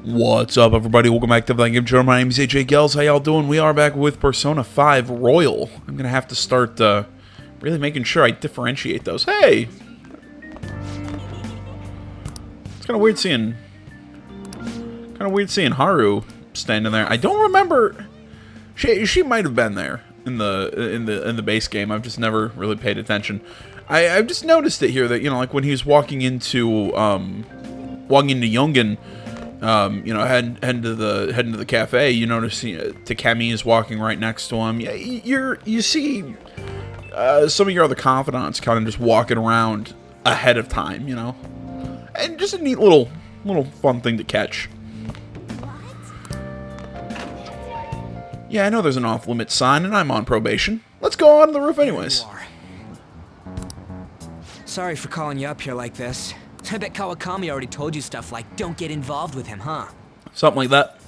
What's up, everybody? Welcome back to the Game Channel. My name is AJ Gels. How y'all doing? We are back with Persona 5 Royal. I'm gonna have to start really making sure I differentiate those. Hey, it's kind of weird seeing Haru standing there. I don't remember. She might have been there in the base game. I've just never really paid attention. I've just noticed it here that, you know, like when he was walking into Yongen. You know, heading to the cafe, you notice Takemi is walking right next to him. Yeah, you see some of your other confidants kind of just walking around ahead of time, you know, and just a neat little fun thing to catch. Yeah, I know there's an off-limits sign, and I'm on probation. Let's go on the roof anyways. Sorry for calling you up here like this. I bet Kawakami already told you stuff like, don't get involved with him, huh? Something like that.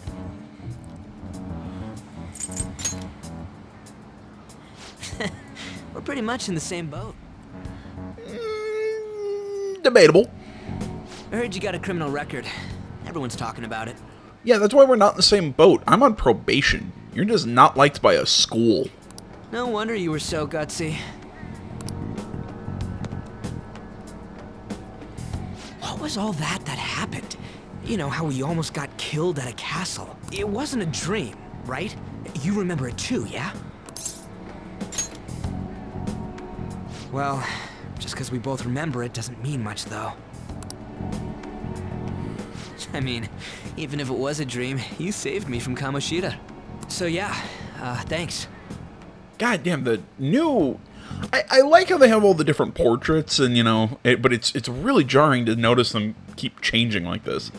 We're pretty much in the same boat. Debatable. I heard you got a criminal record. Everyone's talking about it. Yeah, that's why we're not in the same boat. I'm on probation. You're just not liked by a school. No wonder you were so gutsy. What was all that happened? You know, how we almost got killed at a castle. It wasn't a dream, right? You remember it too, yeah? Well, just because we both remember it doesn't mean much, though. I mean, even if it was a dream, you saved me from Kamoshida. So yeah, thanks. God damn, the new... I like how they have all the different portraits, and, you know, but it's really jarring to notice them keep changing like this.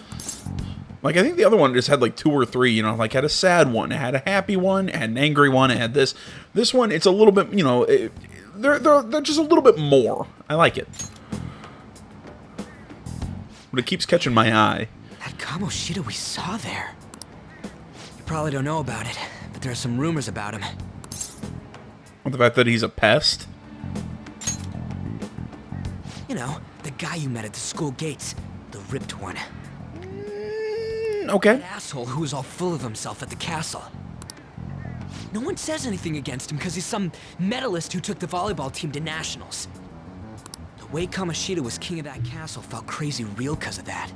Like, I think the other one just had like 2 or 3, you know, like had a sad one, it had a happy one, it had an angry one, it had this. This one, it's a little bit, you know, they're just a little bit more. I like it. But it keeps catching my eye. That Kamoshida we saw there. You probably don't know about it, but there are some rumors about him. The fact that he's a pest? You know, the guy you met at the school gates. The ripped one. Okay. That asshole who was all full of himself at the castle. No one says anything against him because he's some medalist who took the volleyball team to nationals. The way Kamoshida was king of that castle felt crazy real because of that.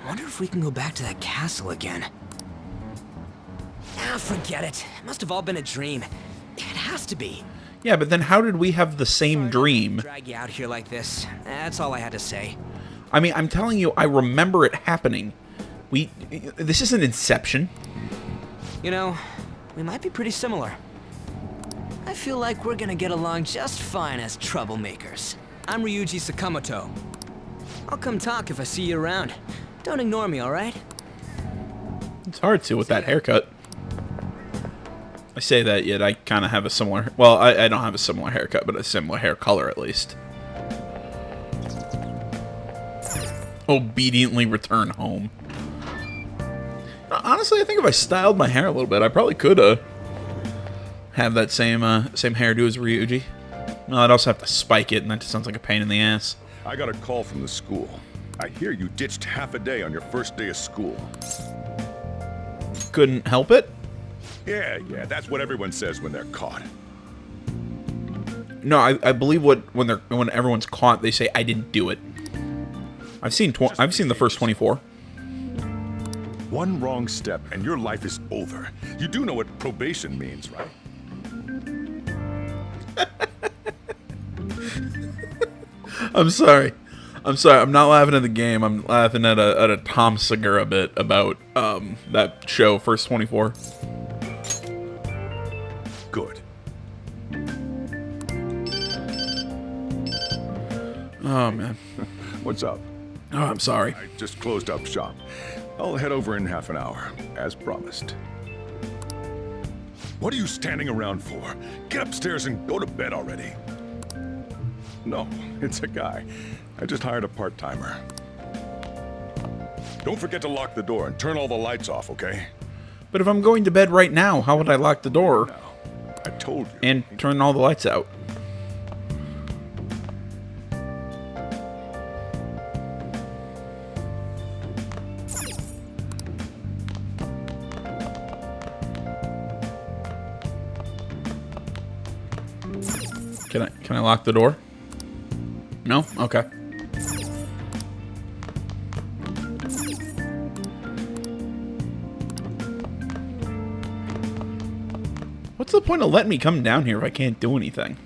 I wonder if we can go back to that castle again. Ah, forget it. It must have all been a dream. It has to be. Yeah, but then how did we have the same dream? Drag you out here like this. That's all I had to say. I mean, I'm telling you, I remember it happening. This isn't Inception. You know, we might be pretty similar. I feel like we're gonna get along just fine as troublemakers. I'm Ryuji Sakamoto. I'll come talk if I see you around. Don't ignore me, alright? It's hard to with that haircut. I say that, yet I kind of have a similar... Well, I don't have a similar haircut, but a similar hair color, at least. Obediently return home. Honestly, I think if I styled my hair a little bit, I probably could have that same hairdo as Ryuji. No, I'd also have to spike it, and that just sounds like a pain in the ass. I got a call from the school. I hear you ditched half a day on your first day of school. Couldn't help it? Yeah, that's what everyone says when they're caught. No, I believe when everyone's caught, they say I didn't do it. I've seen the first 24. One wrong step and your life is over. You do know what probation means, right? I'm sorry. I'm not laughing at the game. I'm laughing at a Tom Segura bit about that show, First 24. Good. Oh, man. What's up? Oh, I'm sorry. I just closed up shop. I'll head over in half an hour, as promised. What are you standing around for? Get upstairs and go to bed already. No, it's a guy. I just hired a part-timer. Don't forget to lock the door and turn all the lights off, okay? But if I'm going to bed right now, how would I lock the door? No, I told you. And turn all the lights out? Can I lock the door? No? Okay. What's the point of letting me come down here if I can't do anything?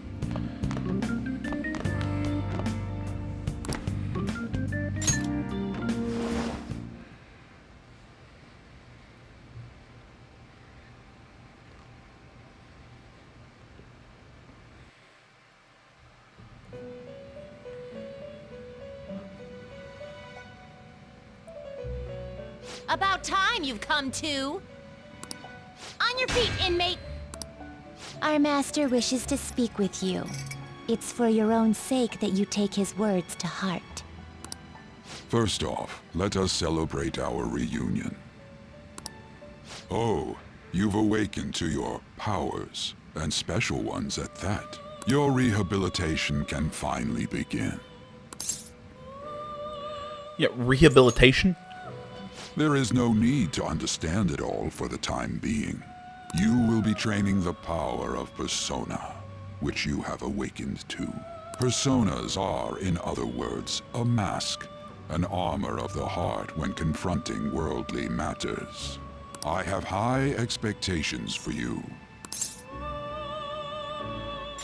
About time you've come to. On your feet, inmate. Our master wishes to speak with you. It's for your own sake that you take his words to heart. First off, let us celebrate our reunion. Oh, you've awakened to your powers, and special ones at that. Your rehabilitation can finally begin. Yeah, rehabilitation? There is no need to understand it all for the time being. You will be training the power of persona, which you have awakened to. Personas are, in other words, a mask, an armor of the heart when confronting worldly matters. I have high expectations for you.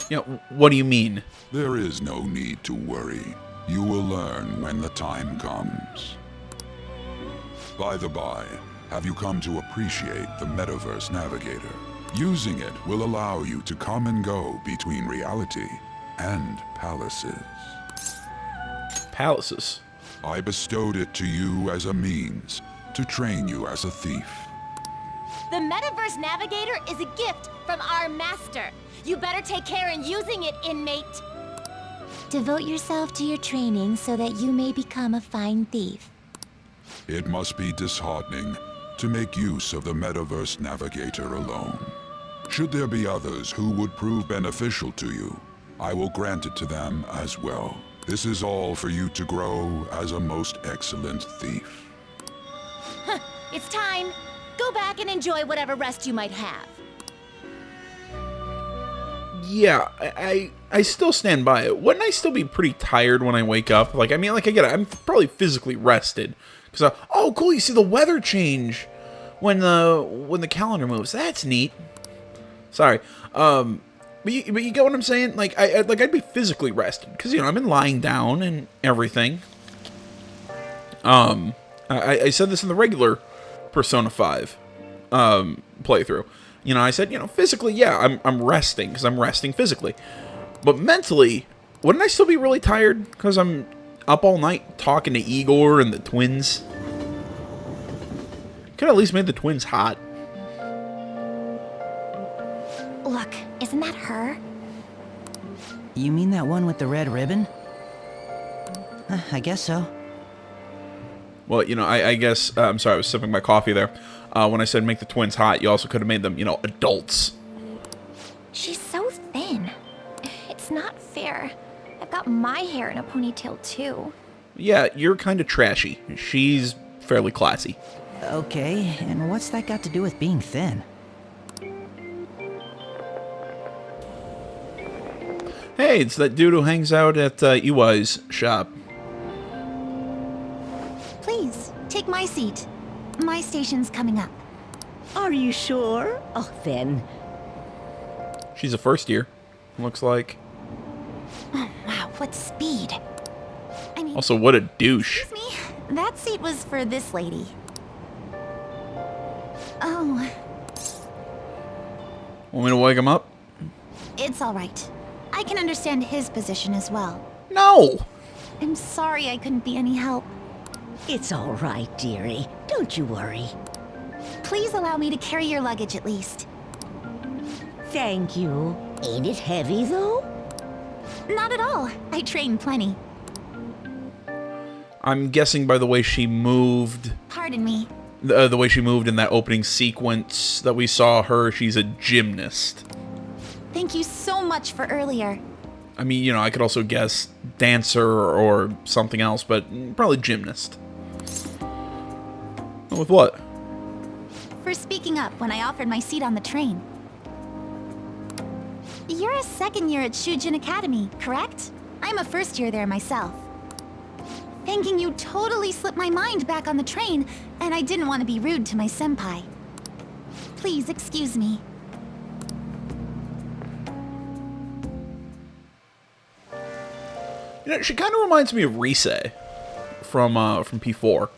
Yeah, what do you mean? There is no need to worry. You will learn when the time comes. By the by, have you come to appreciate the Metaverse Navigator? Using it will allow you to come and go between reality and palaces. Palaces? I bestowed it to you as a means to train you as a thief. The Metaverse Navigator is a gift from our master. You better take care in using it, inmate. Devote yourself to your training so that you may become a fine thief. It must be disheartening to make use of the Metaverse Navigator alone. Should there be others who would prove beneficial to you, I will grant it to them as well. This is all for you to grow as a most excellent thief. It's time. Go back and enjoy whatever rest you might have. Yeah, I still stand by it. Wouldn't I still be pretty tired when I wake up? Like, I mean, like, I get it. I'm probably physically rested. Because, oh, cool, you see the weather change when the calendar moves. That's neat. Sorry. But you get what I'm saying? Like, I'd be physically rested. Because, you know, I've been lying down and everything. I said this in the regular Persona 5 playthrough. You know, I said, you know, physically, yeah, I'm resting, because I'm resting physically. But mentally, wouldn't I still be really tired? Because I'm up all night talking to Igor and the twins. Could at least made the twins hot. Look, isn't that her? You mean that one with the red ribbon? I guess so. Well, you know, I guess, I'm sorry, I was sipping my coffee there. When I said make the twins hot, you also could have made them, you know, adults. She's so thin. It's not fair. I've got my hair in a ponytail too. Yeah, you're kind of trashy. She's fairly classy. Okay, and what's that got to do with being thin? Hey, it's that dude who hangs out at EY's shop. Please, take my seat. My station's coming up. Are you sure? Oh, then. She's a first year, looks like. Oh, wow, what speed. I mean, Also, what a douche. excuse me, that seat was for this lady. Oh, Want me to wake him up? it's all right. I can understand his position as well. No! I'm sorry I couldn't be any help. It's all right, dearie. Don't you worry. Please allow me to carry your luggage at least. Thank you. Ain't it heavy, though? Not at all. I train plenty. I'm guessing by the way she moved, Pardon me. the way she moved in that opening sequence that we saw her, she's a gymnast. Thank you so much for earlier. I mean, you know, I could also guess dancer or something else, but probably gymnast. With what? For speaking up when I offered my seat on the train. You're a second year at Shujin Academy, correct? I'm a first year there myself. Thanking you totally slipped my mind back on the train, and I didn't want to be rude to my senpai. Please excuse me. You know, she kind of reminds me of Rise from P4.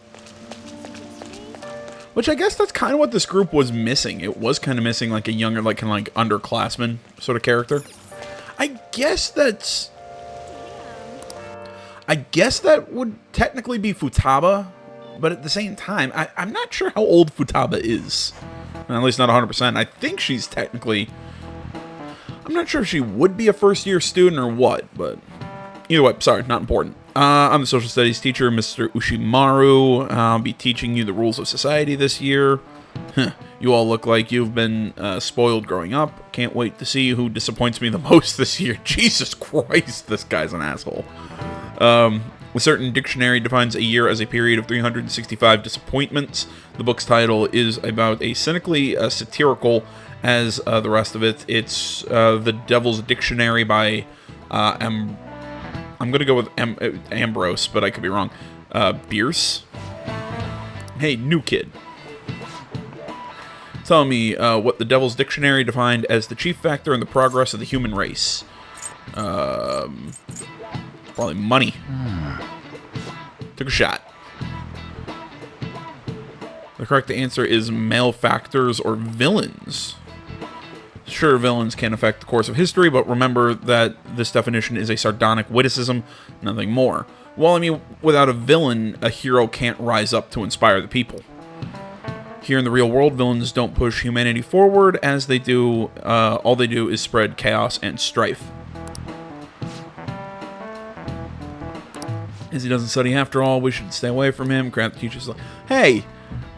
Which I guess that's kind of what this group was missing. It was kind of missing like a younger, like kind of like underclassman sort of character. I guess that would technically be Futaba, but at the same time, I'm not sure how old Futaba is. At least not 100%. I think she's technically... I'm not sure if she would be a first-year student or what, but... Either way, sorry, not important. I'm the social studies teacher, Mr. Ushimaru. I'll be teaching you the rules of society this year. You all look like you've been spoiled growing up. Can't wait to see who disappoints me the most this year. Jesus Christ, this guy's an asshole. A certain dictionary defines a year as a period of 365 disappointments. The book's title is about a cynically satirical as the rest of it. It's The Devil's Dictionary by I'm going to go with Ambrose, but I could be wrong. Bierce? Hey, new kid. Tell me what the Devil's Dictionary defined as the chief factor in the progress of the human race. Probably money. Took a shot. The correct answer is malefactors or villains. Sure, villains can affect the course of history, but remember that this definition is a sardonic witticism, nothing more. Well, I mean, without a villain, a hero can't rise up to inspire the people. Here in the real world, villains don't push humanity forward, as they do, all they do is spread chaos and strife. As he doesn't study after all, we should stay away from him. Crap, the teacher's like, hey,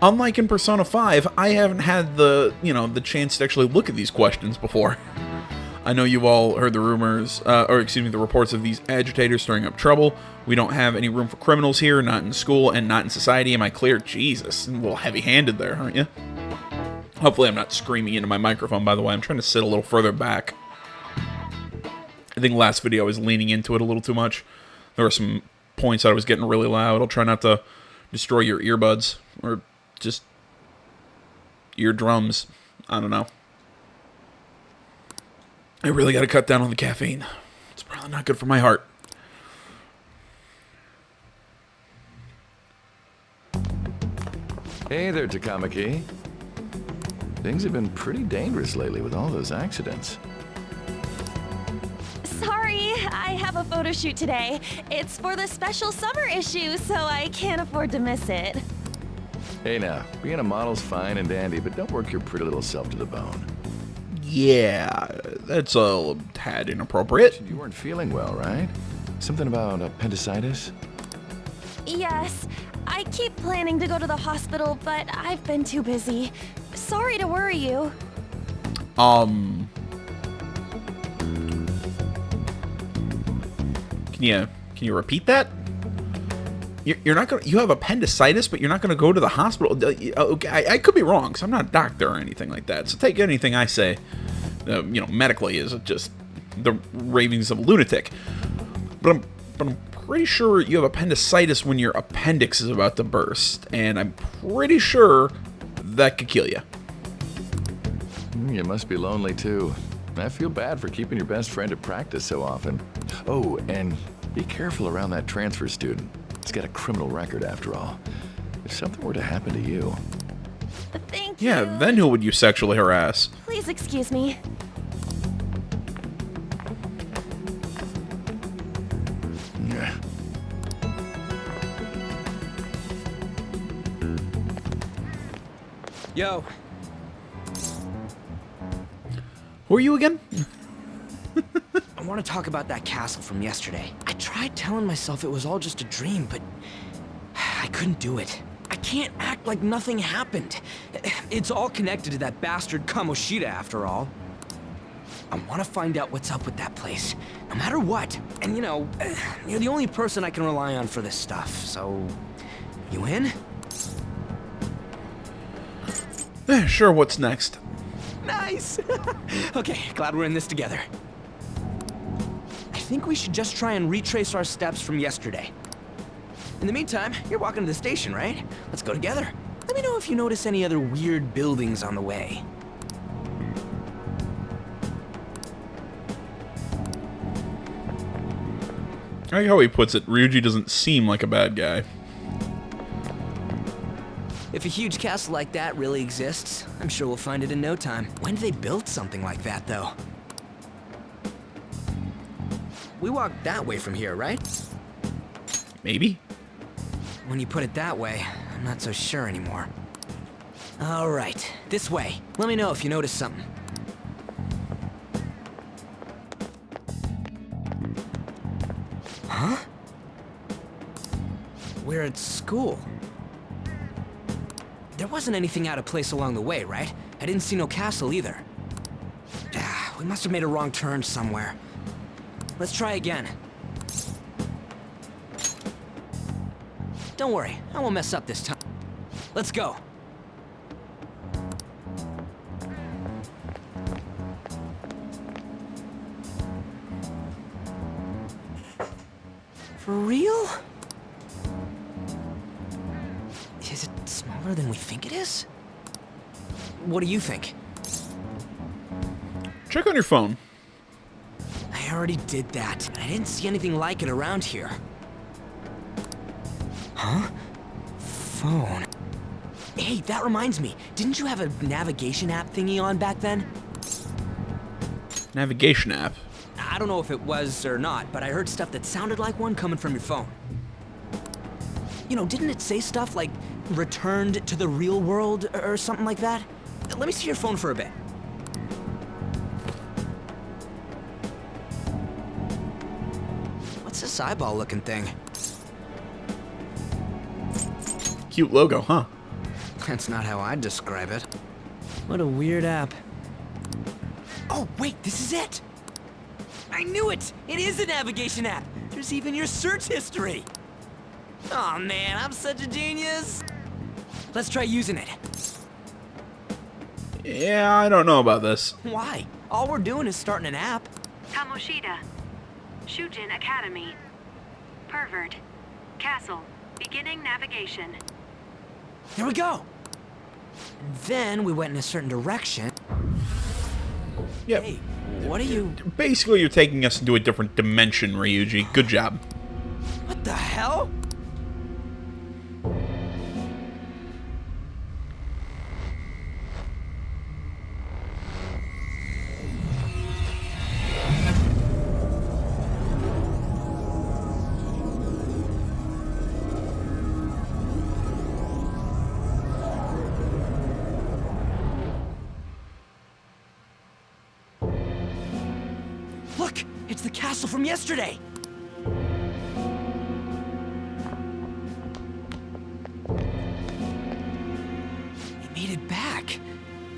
unlike in Persona 5, I haven't had the chance to actually look at these questions before. I know you've all heard the rumors, the reports of these agitators stirring up trouble. We don't have any room for criminals here, not in school and not in society. Am I clear? Jesus, a little heavy-handed there, aren't you? Hopefully I'm not screaming into my microphone, by the way. I'm trying to sit a little further back. I think last video I was leaning into it a little too much. There were some points that I was getting really loud. I'll try not to destroy your earbuds or just eardrums. I don't know. I really got to cut down on the caffeine. It's probably not good for my heart. Hey there, Takamaki. Things have been pretty dangerous lately with all those accidents. Sorry, I have a photo shoot today. It's for the special summer issue, so I can't afford to miss it. Hey now, being a model's fine and dandy, but don't work your pretty little self to the bone. Yeah, that's a tad inappropriate. You weren't feeling well, right? Something about appendicitis? Yes, I keep planning to go to the hospital, but I've been too busy. Sorry to worry you. Can you repeat that? You're not gonna. You have appendicitis, but you're not gonna go to the hospital. Okay, I could be wrong, because I'm not a doctor or anything like that. So take anything I say, medically is just the ravings of a lunatic. But I'm pretty sure you have appendicitis when your appendix is about to burst, and I'm pretty sure that could kill you. You must be lonely too. I feel bad for keeping your best friend at practice so often. Oh, and be careful around that transfer student. He's got a criminal record after all. If something were to happen to you... Thank you. Yeah, then who would you sexually harass? Please excuse me. Yeah. Yo. Who are you again? I want to talk about that castle from yesterday. I tried telling myself it was all just a dream, but I couldn't do it. I can't act like nothing happened. It's all connected to that bastard Kamoshida, after all. I want to find out what's up with that place, no matter what. And you're the only person I can rely on for this stuff, so... You in? Sure, what's next? Nice! Okay, glad we're in this together. think we should just try and retrace our steps from yesterday. In the meantime, you're walking to the station, right? Let's go together. Let me know if you notice any other weird buildings on the way. I like how he puts it. Ryuji doesn't seem like a bad guy. If a huge castle like that really exists, I'm sure we'll find it in no time. When did they build something like that, though? We walked that way from here, right? Maybe? When you put it that way, I'm not so sure anymore. All right, this way. Let me know if you notice something. Huh? We're at school. There wasn't anything out of place along the way, right? I didn't see no castle either. We must have made a wrong turn somewhere. Let's try again. Don't worry, I won't mess up this time. Let's go. For real? Is it smaller than we think it is? What do you think? Check on your phone. I already did that. I didn't see anything like it around here. Huh? Phone. Hey, that reminds me. Didn't you have a navigation app thingy on back then? Navigation app. I don't know if it was or not, but I heard stuff that sounded like one coming from your phone. You know, didn't it say stuff like returned to the real world or something like that? Let me see your phone for a bit. What's this eyeball looking thing? Cute logo, huh? That's not how I'd describe it. What a weird app. Oh, wait, this is it! I knew it! It is a navigation app! There's even your search history! Oh man, I'm such a genius! Let's try using it. Yeah, I don't know about this. Why? All we're doing is starting an app. Kamoshida. Shujin Academy. Pervert. Castle. Beginning navigation. Here we go! Then we went in a certain direction. Yep. Hey, what are you... Basically, you're taking us into a different dimension, Ryuji. Good job. What the hell? Look! It's the castle from yesterday! It made it back.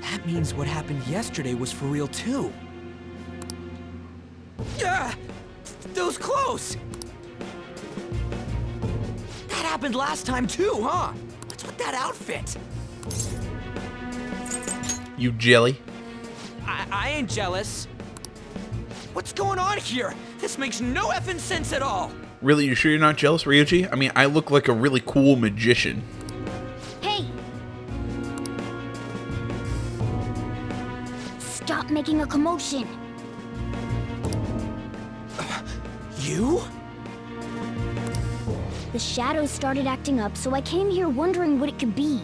That means what happened yesterday was for real too. Yeah! That was close! That happened last time too, huh? What's with that outfit? You jelly. I ain't jealous. What's going on here? This makes no effing sense at all. Really, you sure you're not jealous, Ryuji? I mean, I look like a really cool magician. Hey! Stop making a commotion. You? The shadows started acting up, so I came here wondering what it could be.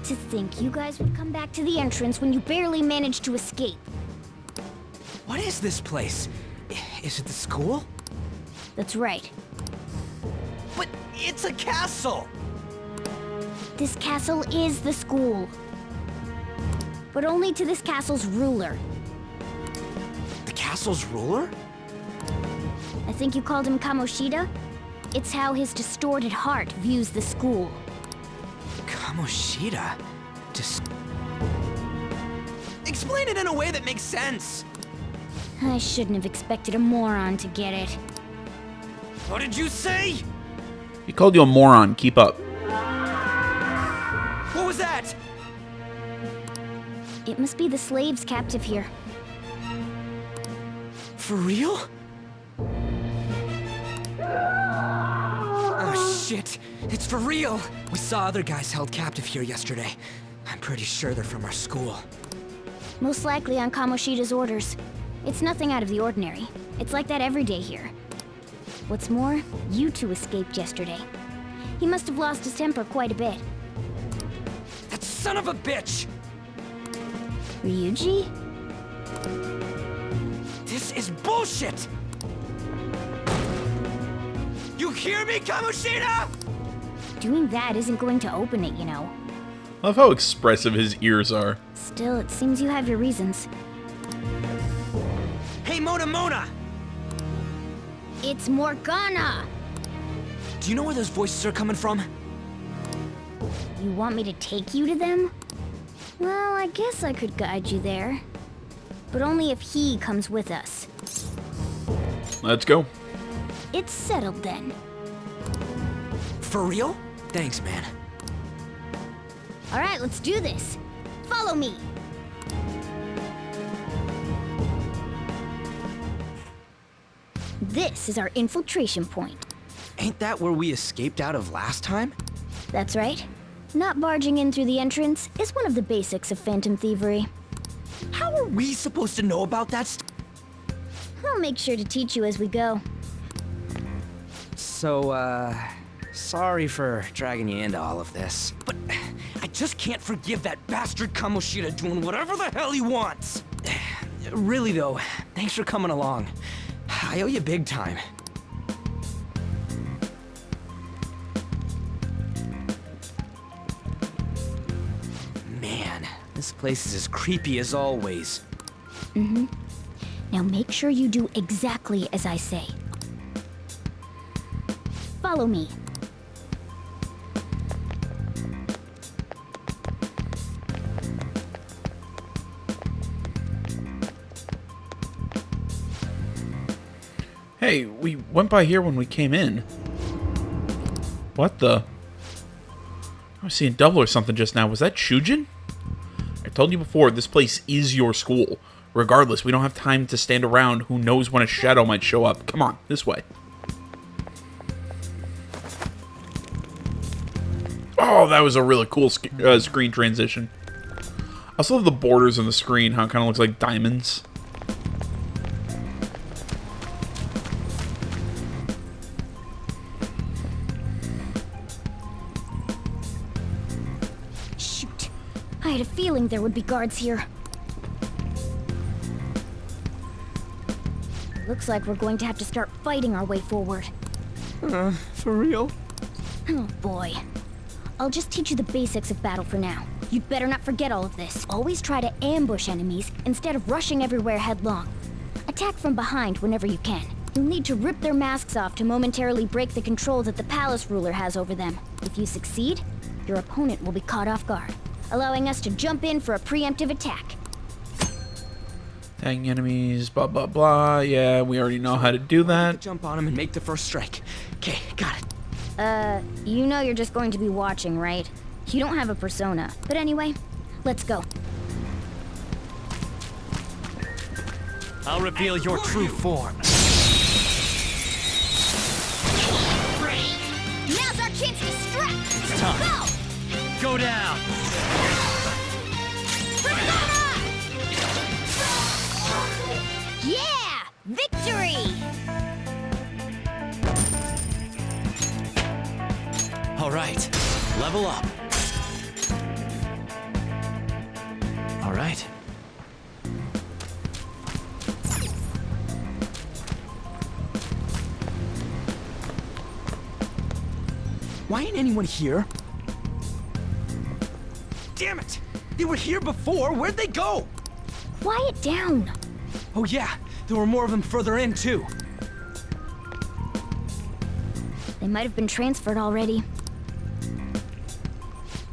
To think you guys would come back to the entrance when you barely managed to escape. What is this place? Is it the school? That's right. But it's a castle! This castle is the school. But only to this castle's ruler. The castle's ruler? I think you called him Kamoshida? It's how his distorted heart views the school. Kamoshida? Explain it in a way that makes sense! I shouldn't have expected a moron to get it. What did you say? He called you a moron. Keep up. What was that? It must be the slaves captive here. For real? Oh shit, it's for real! We saw other guys held captive here yesterday. I'm pretty sure they're from our school. Most likely on Kamoshida's orders. It's nothing out of the ordinary. It's like that every day here. What's more, you two escaped yesterday. He must have lost his temper quite a bit. That son of a bitch! Ryuji? This is bullshit! You hear me, Kamoshida?! Doing that isn't going to open it, you know. I love how expressive his ears are. Still, it seems you have your reasons. Hey, Mona! It's Morgana! Do you know where those voices are coming from? You want me to take you to them? Well, I guess I could guide you there. But only if he comes with us. Let's go. It's settled then. For real? Thanks, man. Alright, let's do this. Follow me. This is our infiltration point. Ain't that where we escaped out of last time? That's right. Not barging in through the entrance is one of the basics of phantom thievery. How are we supposed to know about that I'll make sure to teach you as we go. So, sorry for dragging you into all of this, but I just can't forgive that bastard Kamoshida doing whatever the hell he wants. Really though, thanks for coming along. I owe you big time. Man, this place is as creepy as always. Mm-hmm. Now make sure you do exactly as I say. Follow me. Hey, we went by here when we came in. What the? I was seeing double or something just now. Was that Shujin? I told you before, this place is your school. Regardless, we don't have time to stand around. Who knows when a shadow might show up. Come on, this way. Oh, that was a really cool screen transition. I also love the borders on the screen, how it kind of looks like diamonds. Shoot. I had a feeling there would be guards here. Looks like we're going to have to start fighting our way forward. For real? Oh boy. I'll just teach you the basics of battle for now. You'd better not forget all of this. Always try to ambush enemies instead of rushing everywhere headlong. Attack from behind whenever you can. You'll need to rip their masks off to momentarily break the control that the palace ruler has over them. If you succeed, your opponent will be caught off guard, allowing us to jump in for a preemptive attack. Tagging enemies, blah, blah, blah. Yeah, we already know how to do that. Jump on him and make the first strike. Okay, got it. You know you're just going to be watching, right? You don't have a persona. But anyway, let's go. I'll reveal your true form. Now's our chance to strike! It's time. Go down! Yeah! Victory! All right, level up. All right. Why ain't anyone here? Damn it! They were here before. Where'd they go? Quiet down. Oh yeah, there were more of them further in too. They might have been transferred already.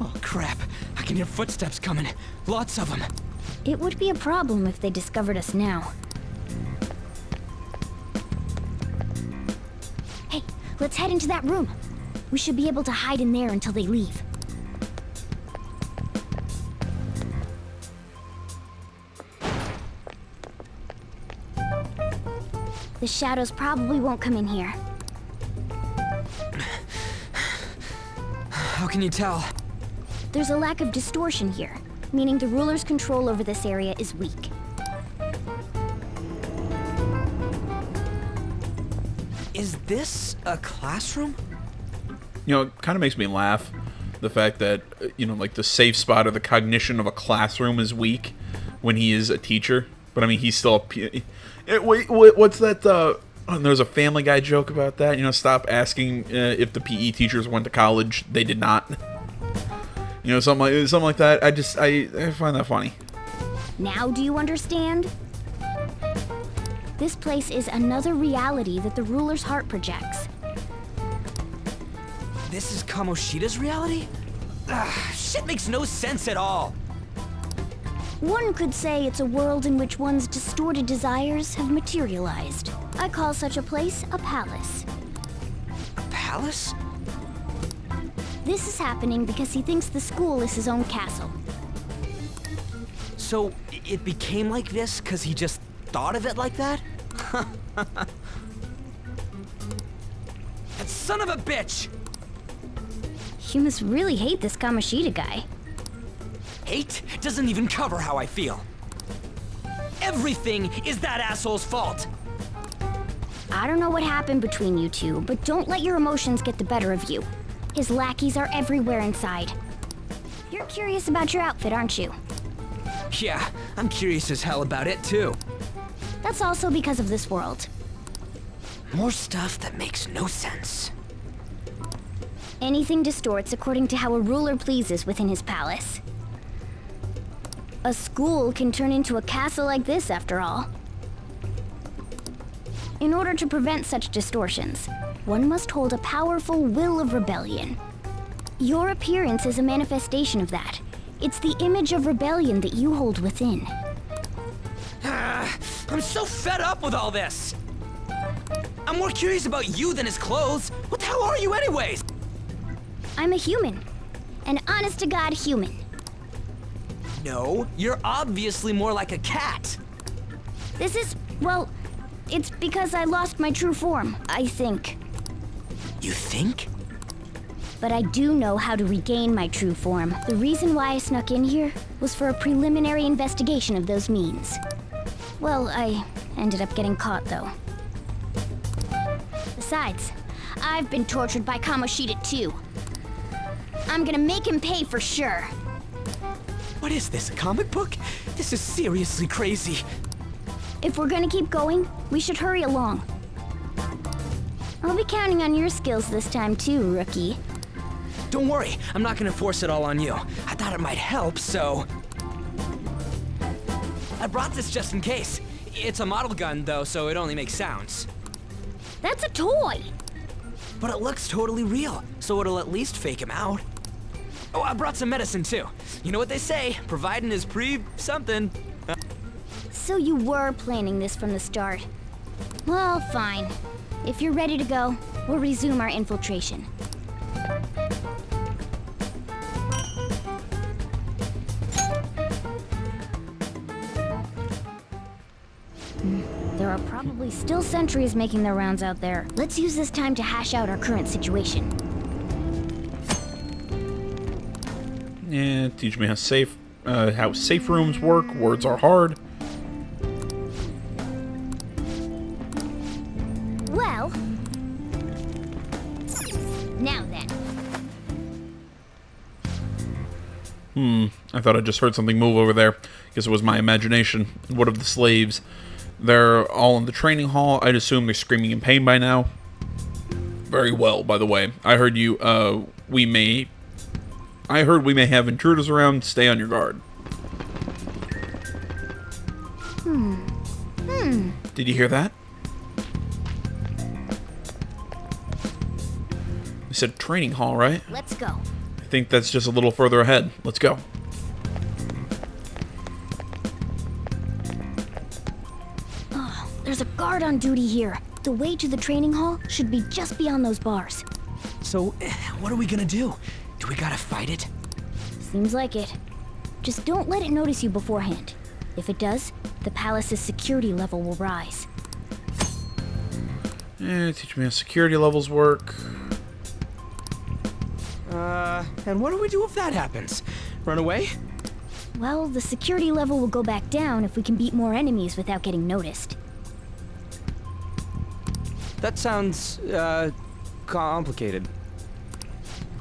Oh crap, I can hear footsteps coming. Lots of them. It would be a problem if they discovered us now. Hey, let's head into that room. We should be able to hide in there until they leave. The shadows probably won't come in here. How can you tell? There's a lack of distortion here, meaning the ruler's control over this area is weak. Is this a classroom? You know, it kind of makes me laugh, the fact that, you know, like the safe spot or the cognition of a classroom is weak when he is a teacher. But I mean, he's still wait, what's that, there's a Family Guy joke about that, you know, stop asking if the PE teachers went to college. They did not. You know, something like that. I find that funny. Now do you understand? This place is another reality that the ruler's heart projects. This is Kamoshida's reality? Shit makes no sense at all. One could say it's a world in which one's distorted desires have materialized. I call such a place a palace. A palace? This is happening because he thinks the school is his own castle. So, it became like this because he just thought of it like that? That son of a bitch! You must really hate this Kamoshida guy. Hate doesn't even cover how I feel. Everything is that asshole's fault. I don't know what happened between you two, but don't let your emotions get the better of you. His lackeys are everywhere inside. You're curious about your outfit, aren't you? Yeah, I'm curious as hell about it too. That's also because of this world. More stuff that makes no sense. Anything distorts according to how a ruler pleases within his palace. A school can turn into a castle like this, after all. In order to prevent such distortions, one must hold a powerful will of rebellion. Your appearance is a manifestation of that. It's the image of rebellion that you hold within. I'm so fed up with all this! I'm more curious about you than his clothes. What the hell are you anyways? I'm a human. An honest-to-God human. No, you're obviously more like a cat. This is, well, it's because I lost my true form, I think. You think? But I do know how to regain my true form. The reason why I snuck in here was for a preliminary investigation of those means. Well, I ended up getting caught, though. Besides, I've been tortured by Kamoshida too. I'm gonna make him pay for sure. What is this, a comic book? This is seriously crazy. If we're gonna keep going, we should hurry along. I'll be counting on your skills this time too, rookie. Don't worry, I'm not gonna force it all on you. I thought it might help, so... I brought this just in case. It's a model gun, though, so it only makes sounds. That's a toy! But it looks totally real, so it'll at least fake him out. Oh, I brought some medicine, too. You know what they say, providing is something. So you were planning this from the start. Well, fine. If you're ready to go, we'll resume our infiltration. There are probably still sentries making their rounds out there. Let's use this time to hash out our current situation. Yeah, teach me how safe rooms work. Words are hard. Well, now then. I thought I just heard something move over there. Guess it was my imagination. What of the slaves? They're all in the training hall. I'd assume they're screaming in pain by now. Very well, by the way. I heard we may have intruders around. Stay on your guard. Did you hear that? You said training hall, right? Let's go. I think that's just a little further ahead. Let's go. There's a guard on duty here. The way to the training hall should be just beyond those bars. So, what are we gonna do? Do we gotta fight it? Seems like it. Just don't let it notice you beforehand. If it does, the palace's security level will rise. Teach me how security levels work. And what do we do if that happens? Run away? Well, the security level will go back down if we can beat more enemies without getting noticed. That sounds, complicated.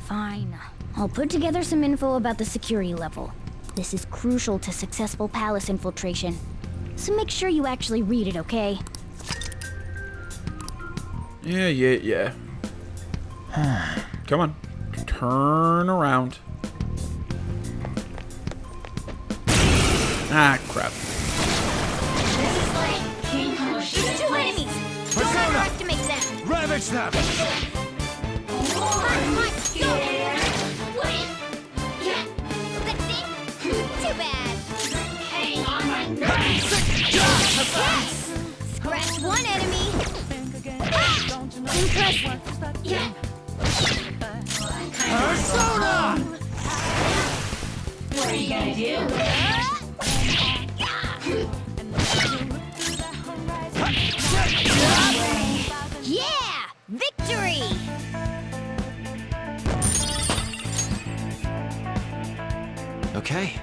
Fine. I'll put together some info about the security level. This is crucial to successful palace infiltration. So make sure you actually read it, okay? Yeah. Come on. Turn around. Ah, crap. There's 2 enemies! Don't underestimate them! Ravage them! Too bad. Scratch 1 enemy! Impressive! Yeah. Persona! What are you gonna do? Yeah! Victory! Okay.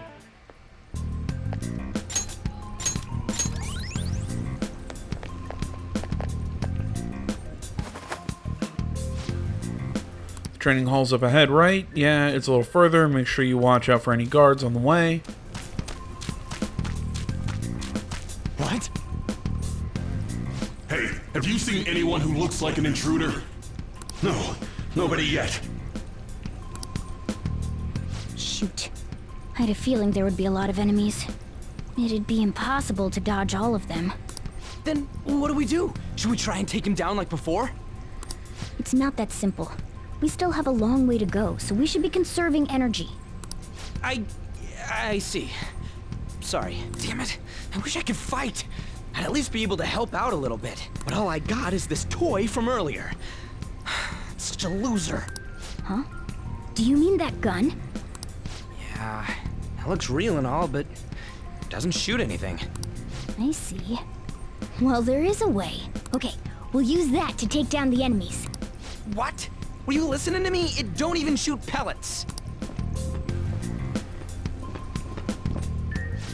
Training hall's up ahead, right? Yeah, it's a little further. Make sure you watch out for any guards on the way. What? Hey, have you seen anyone who looks like an intruder? No, nobody yet. Shoot. I had a feeling there would be a lot of enemies. It'd be impossible to dodge all of them. Then what do we do? Should we try and take him down like before? It's not that simple. We still have a long way to go, so we should be conserving energy. I see. Sorry. Damn it. I wish I could fight. I'd at least be able to help out a little bit. But all I got is this toy from earlier. Such a loser. Huh? Do you mean that gun? Yeah, it looks real and all, but doesn't shoot anything. I see. Well, there is a way. Okay, we'll use that to take down the enemies. What? Were you listening to me? It don't even shoot pellets.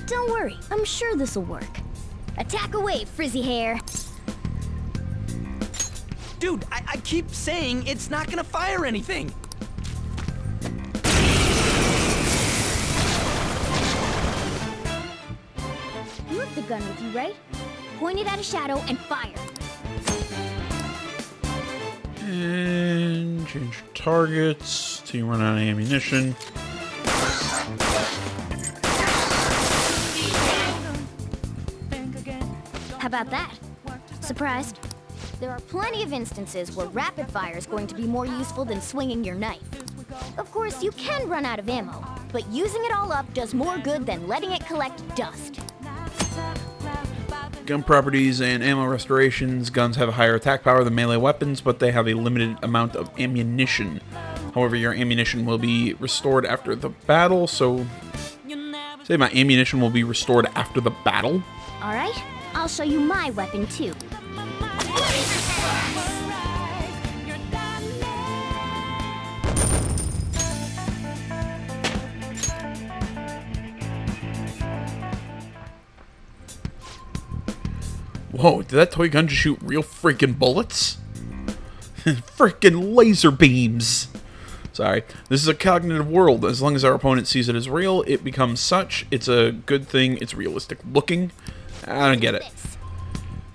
Don't worry, I'm sure this'll work. Attack away, frizzy hair. Dude, I keep saying it's not gonna fire anything. You have the gun with you, right? Point it at a shadow and fire. And change targets till you run out of ammunition. How about that? Surprised? There are plenty of instances where rapid fire is going to be more useful than swinging your knife. Of course, you can run out of ammo, but using it all up does more good than letting it collect dust. Gun properties and ammo restorations. Guns have a higher attack power than melee weapons, but they have a limited amount of ammunition. However, your ammunition will be restored after the battle, so... Say my ammunition will be restored after the battle? Alright, I'll show you my weapon too. Whoa, did that toy gun just shoot real freaking bullets? Freaking laser beams! Sorry. This is a cognitive world. As long as our opponent sees it as real, it becomes such. It's a good thing. It's realistic looking. I don't get it.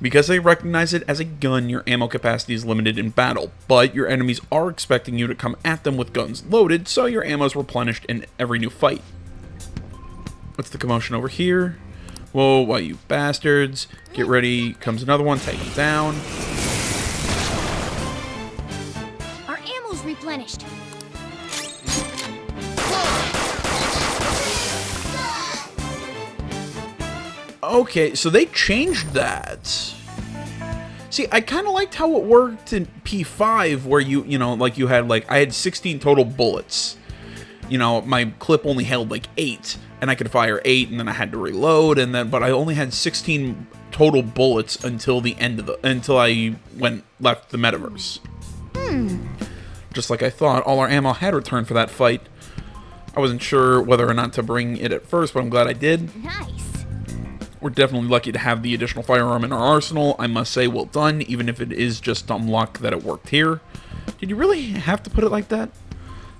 Because they recognize it as a gun, your ammo capacity is limited in battle, but your enemies are expecting you to come at them with guns loaded, so your ammo is replenished in every new fight. What's the commotion over here? Whoa, why you bastards. Get ready. Comes another one. Take him down. Our ammo's replenished. Okay, so they changed that. See, I kind of liked how it worked in P5, where you know, like you had, like, I had 16 total bullets. you know, my clip only held like 8, and I could fire 8, and then I had to reload, but I only had 16 total bullets until the end of until I left the metaverse. Just like I thought, all our ammo had returned for that fight. I wasn't sure whether or not to bring it at first, but I'm glad I did. Nice. We're definitely lucky to have the additional firearm in our arsenal. I must say, well done, even if it is just dumb luck that it worked here. Did you really have to put it like that?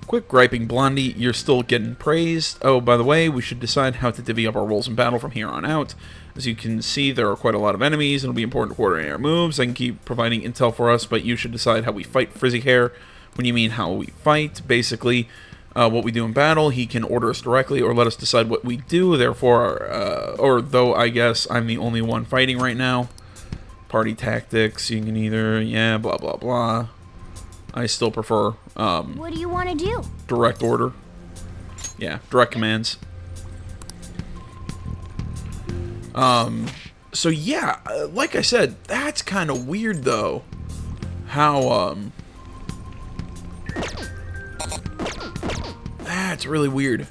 Quick griping Blondie, you're still getting praised. Oh, by the way, we should decide how to divvy up our roles in battle from here on out. As you can see, there are quite a lot of enemies, and it'll be important to coordinate our moves. I can keep providing intel for us, but you should decide how we fight Frizzy Hair. When you mean how we fight, basically, what we do in battle, he can order us directly or let us decide what we do. Therefore, or though I guess I'm the only one fighting right now. Party tactics, you can either, yeah, blah, blah, blah. I still prefer, what do you want to do? direct order. Yeah, direct commands. So yeah, like I said, that's kind of weird though. How, that's really weird.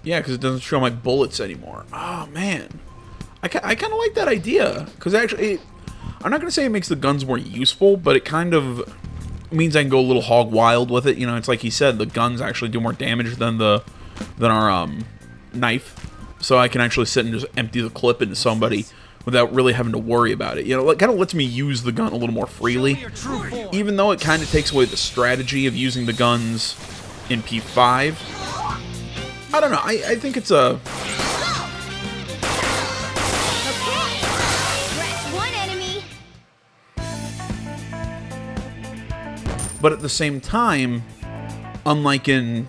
Yeah, because it doesn't show my bullets anymore. Oh, man. I kind of like that idea. Because actually, I'm not going to say it makes the guns more useful, but it kind of means I can go a little hog wild with it. You know, it's like he said, the guns actually do more damage than our knife. So I can actually sit and just empty the clip into somebody without really having to worry about it. You know, it kind of lets me use the gun a little more freely. Even though it kind of takes away the strategy of using the guns in P5. I don't know. I think it's a... Okay. Scratch one enemy. But at the same time, unlike in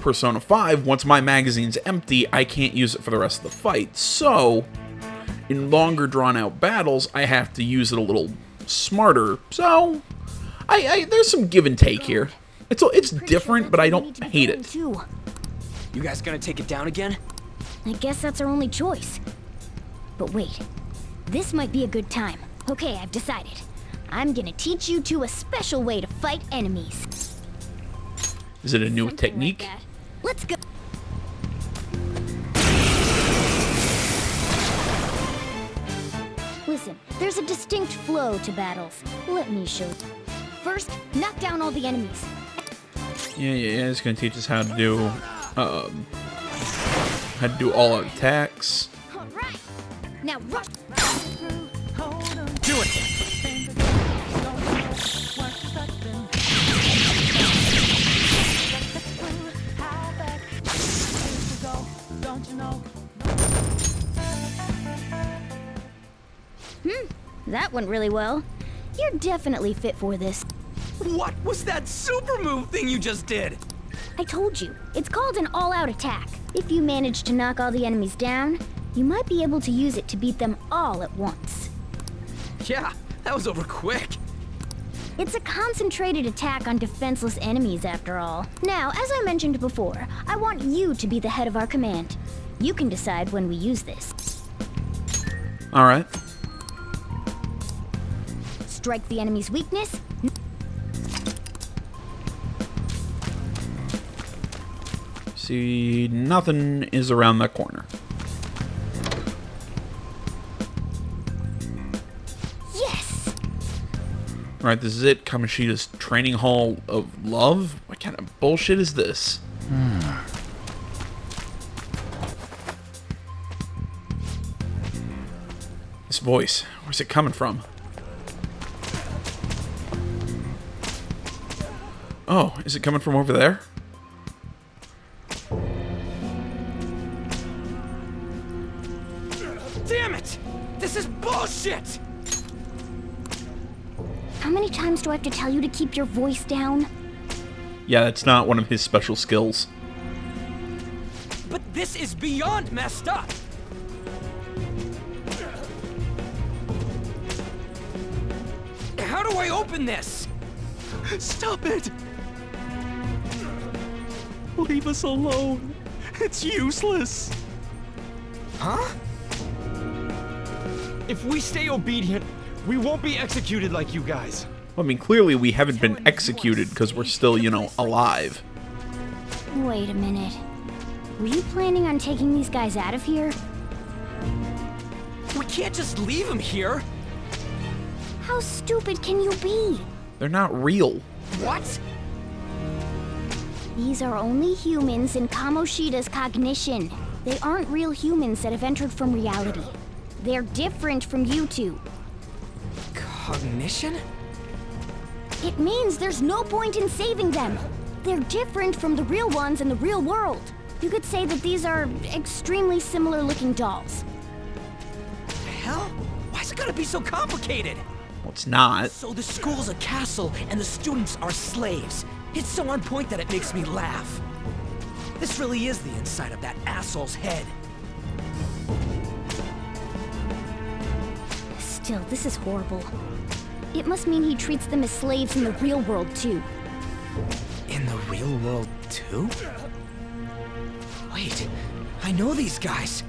Persona 5, once my magazine's empty, I can't use it for the rest of the fight. So, in longer drawn-out battles, I have to use it a little smarter. So, there's some give and take here. It's different, but I don't hate it. You guys gonna take it down again? I guess that's our only choice. But wait, this might be a good time. Okay, I've decided. I'm gonna teach you two a special way to fight enemies. Is it a new Something technique? like that. Let's go. Listen, there's a distinct flow to battles. Let me show you. First, knock down all the enemies. Yeah. It's gonna teach us how to do, all-out attacks. All right. Now rush. Do it! That went really well. You're definitely fit for this. What was that super move thing you just did? I told you, it's called an all-out attack. If you manage to knock all the enemies down, you might be able to use it to beat them all at once. Yeah, that was over quick. It's a concentrated attack on defenseless enemies, after all. Now, as I mentioned before, I want you to be the head of our command. You can decide when we use this. All right. Strike the enemy's weakness. See, nothing is around that corner. Yes! Alright, this is it. Kamoshida's training hall of love? What kind of bullshit is this? This voice, where's it coming from? Oh, is it coming from over there? Damn it! This is bullshit! How many times do I have to tell you to keep your voice down? Yeah, that's not one of his special skills. But this is beyond messed up! How do I open this? Stop it! Leave us alone. It's useless. Huh? If we stay obedient, we won't be executed like you guys. Well, I mean, clearly we haven't been executed because we're still, you know, alive. Wait a minute. Were you planning on taking these guys out of here? We can't just leave him here. How stupid can you be? They're not real. What? These are only humans in Kamoshida's cognition. They aren't real humans that have entered from reality. They're different from you two. Cognition? It means there's no point in saving them. They're different from the real ones in the real world. You could say that these are extremely similar looking dolls. The hell? Why's it gotta be so complicated? Well, it's not. So the school's a castle and the students are slaves. It's so on point that it makes me laugh. This really is the inside of that asshole's head. Still, this is horrible. It must mean he treats them as slaves in the real world, too. In the real world, too? Wait, I know these guys.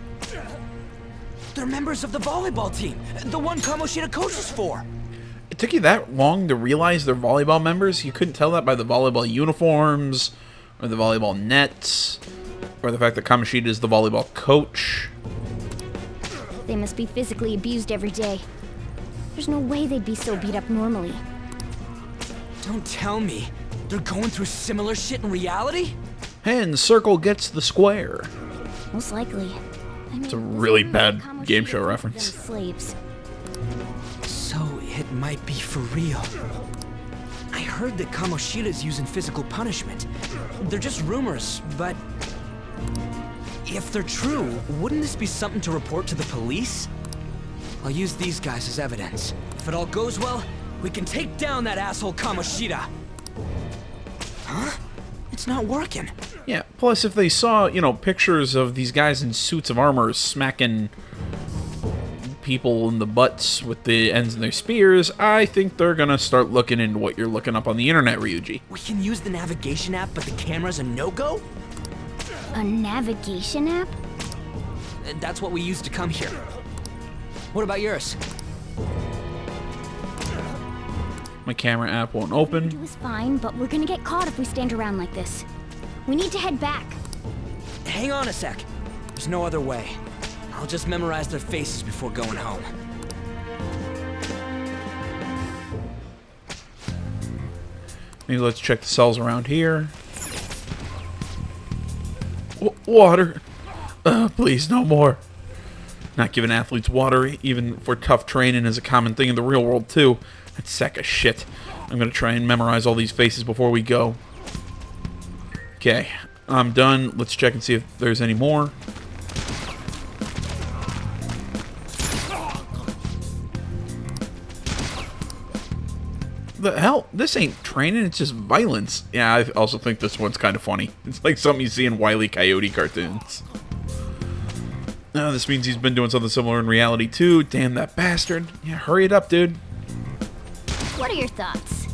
They're members of the volleyball team, the one Kamoshida coaches for. It took you that long to realize they're volleyball members? You couldn't tell that by the volleyball uniforms, or the volleyball nets, or the fact that Kamoshida is the volleyball coach. They must be physically abused every day. There's no way they'd be so beat up normally. Don't tell me they're going through similar shit in reality? And circle gets the square. Most likely. I mean, It's a really bad Kamoshida game show treated reference. them as slaves. So it might be for real. I heard that Kamoshida's using physical punishment. They're just rumors, but if they're true, wouldn't this be something to report to the police? I'll use these guys as evidence. If it all goes well, we can take down that asshole Kamoshida. Huh? It's not working. Yeah, plus if they saw, you know, pictures of these guys in suits of armor smacking people in the butts with the ends of their spears, I think they're gonna start looking into what you're looking up on the internet, Ryuji. We can use the navigation app, but the camera's a no-go? A navigation app? That's what we used to come here. What about yours? My camera app won't It open. was fine, but we're gonna get caught if we stand around like this. We need to head back. Hang on a sec. There's no other way. I'll just memorize their faces before going home. Maybe let's check the cells around here. Water. Please, no more. Not giving athletes water, even for tough training, is a common thing in the real world, too. That sack of shit. I'm gonna try and memorize all these faces before we go. Okay, I'm done. Let's check and see if there's any more. The hell? This ain't training, it's just violence. Yeah, I also think this one's kind of funny. It's like something you see in Wile E. Coyote cartoons. This means he's been doing something similar in reality too. Damn that bastard. Yeah, hurry it up, dude. What are your thoughts?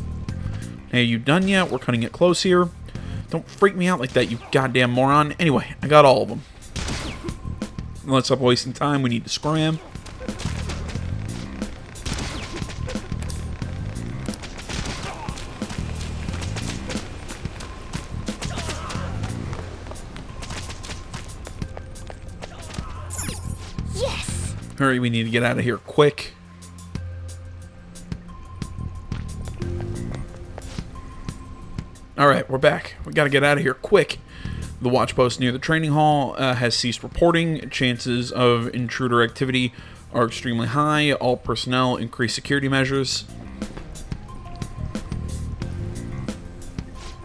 Hey, you done yet? We're cutting it close here. Don't freak me out like that, you goddamn moron. Anyway, I got all of them. Let's stop wasting time. We need to scram. Yes! Hurry, we need to get out of here quick. Alright, we're back. We gotta get out of here quick. The watch post near the training hall has ceased reporting. Chances of intruder activity are extremely high. All personnel increase security measures.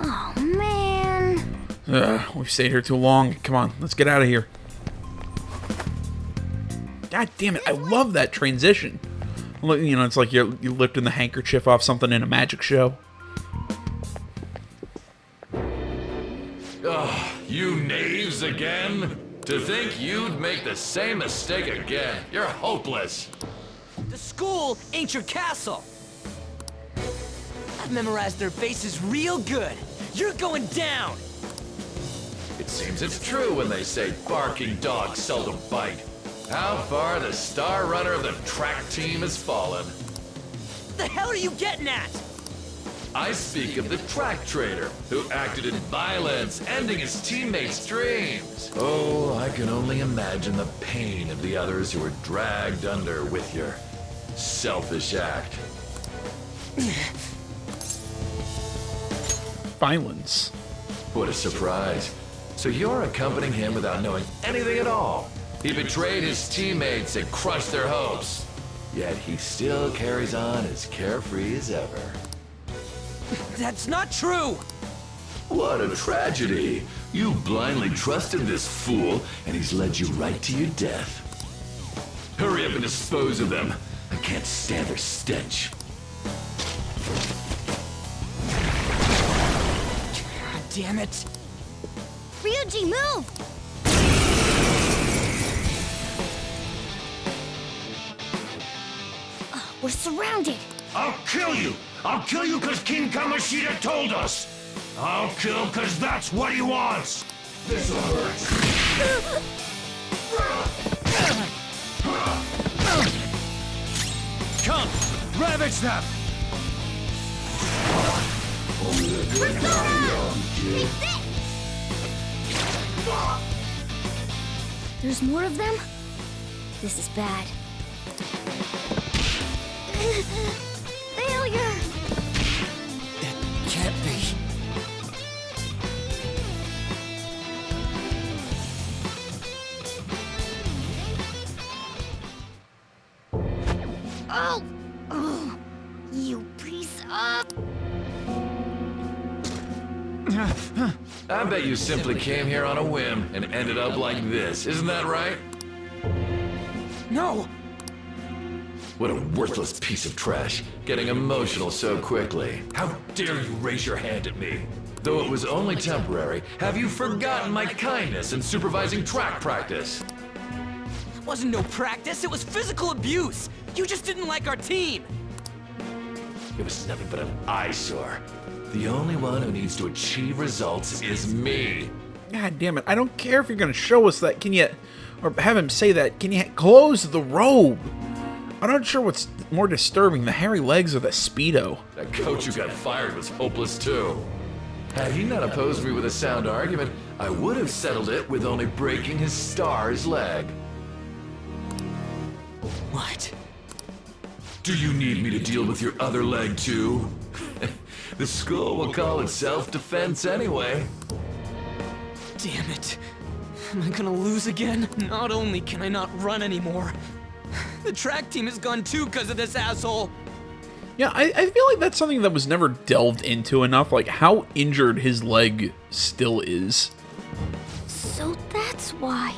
Oh, man. We've stayed here too long. Come on, let's get out of here. God damn it, I love that transition. Look, you know, it's like you're lifting the handkerchief off something in a magic show. You knaves again? To think you'd make the same mistake again. You're hopeless. The school ain't your castle. I've memorized their faces real good. You're going down. It seems it's true when they say barking dogs seldom bite. How far the star runner of the track team has fallen. What the hell are you getting at? I speak of the track trader who acted in violence, ending his teammates' dreams. Oh, I can only imagine the pain of the others who were dragged under with your selfish act. Violence. What a surprise. So you're accompanying him without knowing anything at all. He betrayed his teammates and crushed their hopes. Yet he still carries on as carefree as ever. That's not true! What a tragedy. You blindly trusted this fool, and he's led you right to your death. Hurry up and dispose of them. I can't stand their stench. God damn it! Ryuji, move! We're surrounded. I'll kill you! I'll kill you because King Kamoshida told us! I'll kill because that's what he wants! This'll hurt! Come! Ravage them! There's more of them? This is bad. Failure! It can't be. Oh! Oh! You piece of... I bet you simply came here on a whim and ended up like this. Isn't that right? No! What a worthless piece of trash, getting emotional so quickly. How dare you raise your hand at me? Though it was only temporary, have you forgotten my kindness in supervising track practice? It wasn't no practice, it was physical abuse! You just didn't like our team! It was nothing but an eyesore. The only one who needs to achieve results is me. God damn it. I don't care if you're going to show us that. Can you, or have him say that, can you close the robe? I'm not sure what's more disturbing, the hairy legs or the Speedo. That coach who got fired was hopeless too. Had he not opposed me with a sound argument, I would have settled it with only breaking his star's leg. What? Do you need me to deal with your other leg too? The school will call it self-defense anyway. Damn it. Am I gonna lose again? Not only can I not run anymore, the track team is gone too because of this asshole. Yeah, I feel like that's something that was never delved into enough, like how injured his leg still is. So that's why.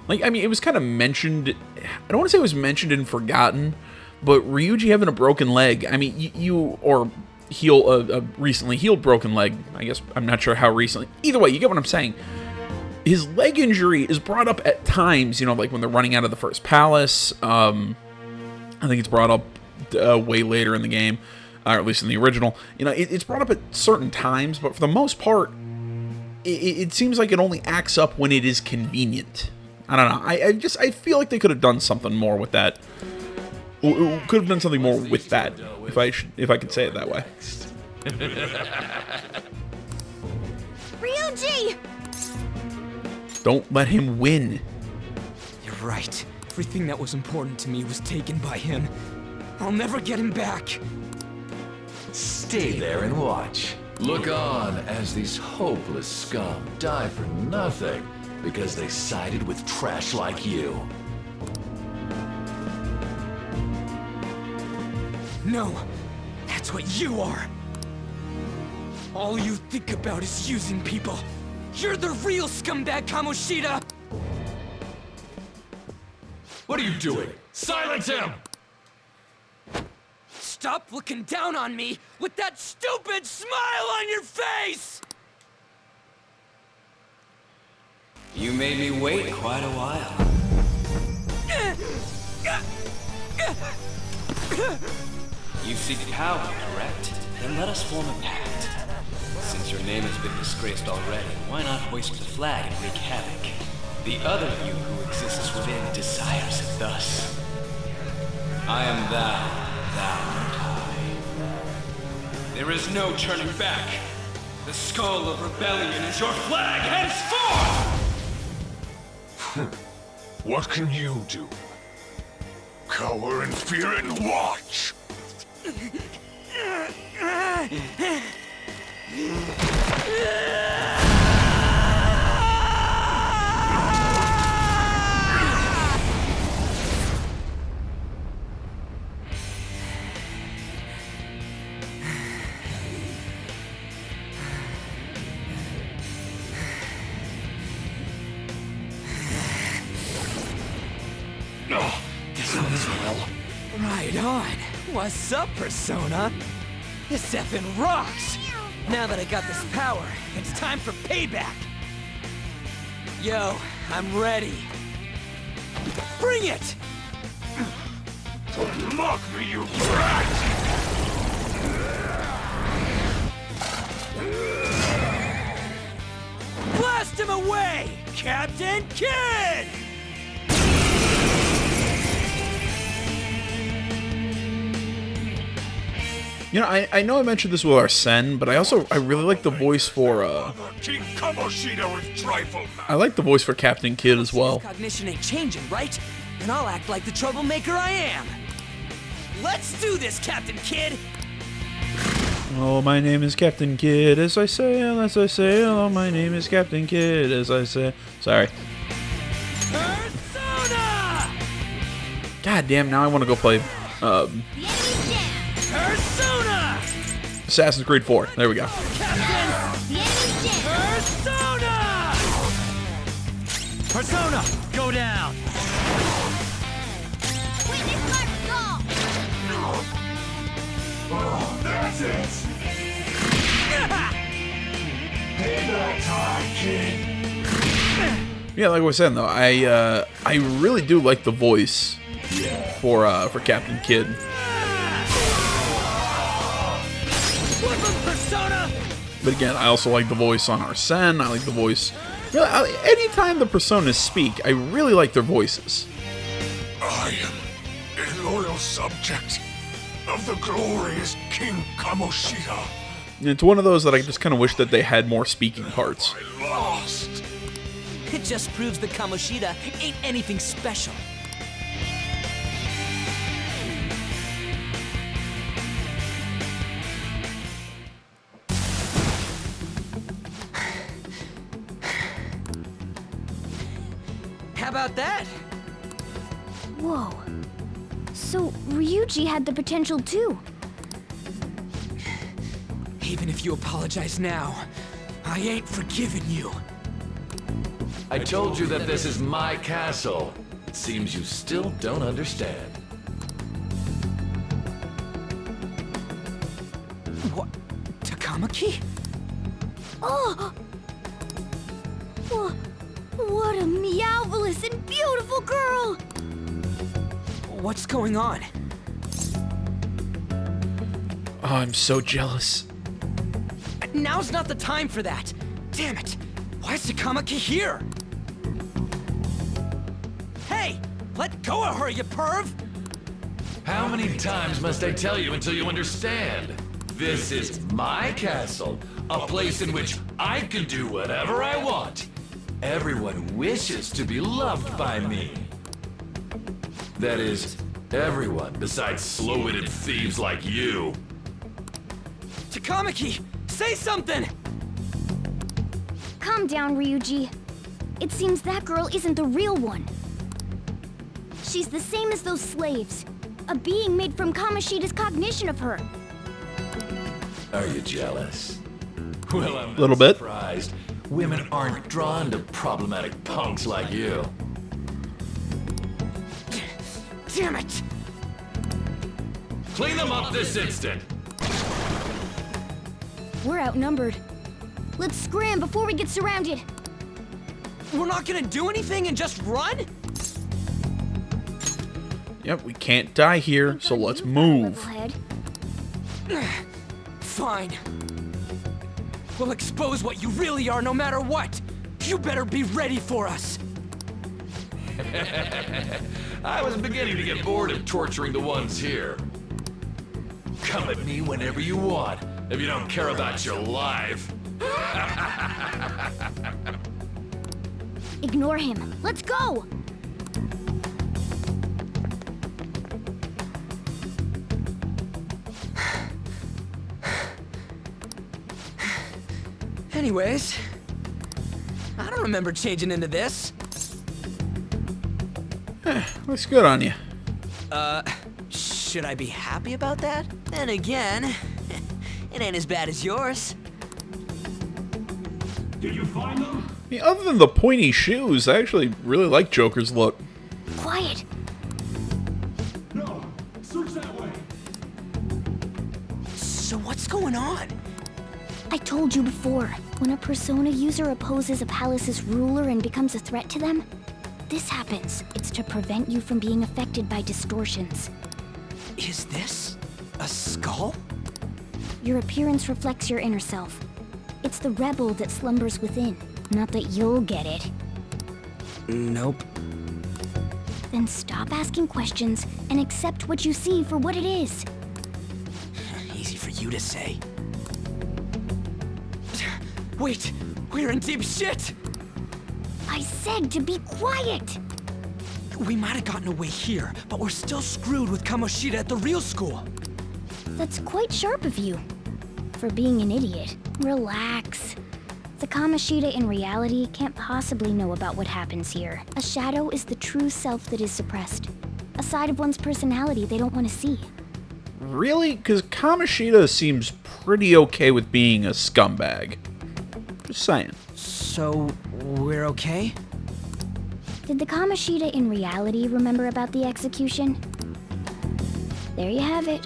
Like, I mean, it was kind of mentioned, I don't want to say it was mentioned and forgotten, but Ryuji having a broken leg, I mean, or a recently healed broken leg, I guess, I'm not sure how recently. Either way, you get what I'm saying. His leg injury is brought up at times, you know, like when they're running out of the first palace. I think it's brought up way later in the game, or at least in the original. You know, it's brought up at certain times, but for the most part, it seems like it only acts up when it is convenient. I don't know. I feel like they could have done something more with that. Could have done something more with that, if I could say it that way. Ryuji! Don't let him win. You're right. Everything that was important to me was taken by him. I'll never get him back. Stay there and watch. Look on as these hopeless scum die for nothing because they sided with trash like you. No, that's what you are. All you think about is using people. You're the real scumbag, Kamoshida! What are you doing? Silence him! Stop looking down on me with that stupid smile on your face! You made me wait quite a while. You seek power, correct? Then let us form a pact. Since your name has been disgraced already, why not hoist the flag and wreak havoc? The other you who exists within desires it thus. I am thou, thou art I. There is no turning back. The skull of rebellion is your flag henceforth! What can you do? Cower in fear and watch! This goes well. Right on. What's up, Persona? This effing rocks! Now that I got this power, it's time for payback! Yo, I'm ready. Bring it! Don't mock me, you brat! Blast him away, Captain Kidd! You know, I know I mentioned this with Arsene, but I really like the voice for King Kamoshida was trifle. I like the voice for Captain Kidd as well. Cognition ain't changing, right? And I'll act like the troublemaker I am. Let's do this, Captain Kidd! Oh, my name is Captain Kidd, as I sail, as I sail. Oh, my name is Captain Kidd, as I sail. Sorry. Persona! God damn, now I want to go play Persona! Assassin's Creed 4. There we go. Persona! Persona, go down! Oh, that's it! Payback time, kid! Yeah, like I was saying though, I really do like the voice for Captain Kidd. Persona! But again, I also like the voice on Arsene. I like the voice. Really, anytime the Personas speak, I really like their voices. I am a loyal subject of the glorious King Kamoshida. And it's one of those that I just kind of wish that they had more speaking parts. I lost. It just proves that Kamoshida ain't anything special. How about that? Whoa. So, Ryuji had the potential too. Even if you apologize now, I ain't forgiving you. I told you that this is my castle. It seems you still don't understand. What? Takamaki? Oh! What a meowvelous and beautiful girl! What's going on? Oh, I'm so jealous. Now's not the time for that. Damn it! Why is Takamaki here? Hey! Let go of her, you perv! How many times must I tell you until you understand? This is my castle, a place in which I can do whatever I want. Everyone wishes to be loved by me. That is, everyone besides slow-witted thieves like you. Takamaki! Say something! Calm down, Ryuji. It seems that girl isn't the real one. She's the same as those slaves. A being made from Kamoshida's cognition of her. Are you jealous? Well, I'm Little not bit. surprised. Women aren't drawn to problematic punks like you. Damn it! Clean them up this instant! We're outnumbered. Let's scram before we get surrounded. We're not gonna do anything and just run? Yep, we can't die here, so let's move. Fine. We'll expose what you really are no matter what. You better be ready for us. I was beginning to get bored of torturing the ones here. Come at me whenever you want. if you don't care about your life. Ignore him. Let's go! Anyways, I don't remember changing into this. Looks good on you. Should I be happy about that? Then again, it ain't as bad as yours. Did you find them? I mean, other than the pointy shoes, I actually really like Joker's look. Quiet! No. Search that way. So what's going on? I told you before, when a Persona user opposes a palace's ruler and becomes a threat to them, this happens. It's to prevent you from being affected by distortions. Is this a skull? Your appearance reflects your inner self. It's the rebel that slumbers within. Not that you'll get it. Nope. Then stop asking questions and accept what you see for what it is. Easy for you to say. Wait, we're in deep shit! I said to be quiet! We might have gotten away here, but we're still screwed with Kamoshida at the real school. That's quite sharp of you. For being an idiot. Relax. The Kamoshida in reality can't possibly know about what happens here. A shadow is the true self that is suppressed. A side of one's personality they don't want to see. Really? Because Kamoshida seems pretty okay with being a scumbag. Just saying. So, we're okay? Did the Kamoshida in reality remember about the execution? There you have it.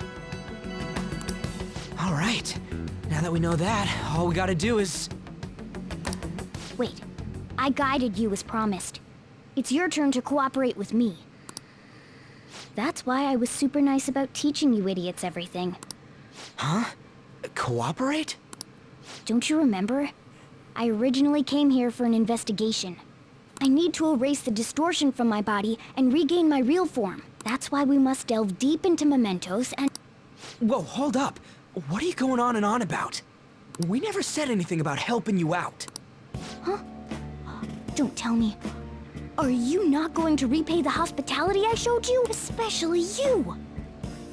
All right. Now that we know that, all we gotta do is... Wait. I guided you as promised. It's your turn to cooperate with me. That's why I was super nice about teaching you idiots everything. Huh? Cooperate? Don't you remember? I originally came here for an investigation. I need to erase the distortion from my body and regain my real form. That's why we must delve deep into mementos and... Whoa, hold up. What are you going on and on about? We never said anything about helping you out. Huh? Don't tell me. Are you not going to repay the hospitality I showed you? Especially you!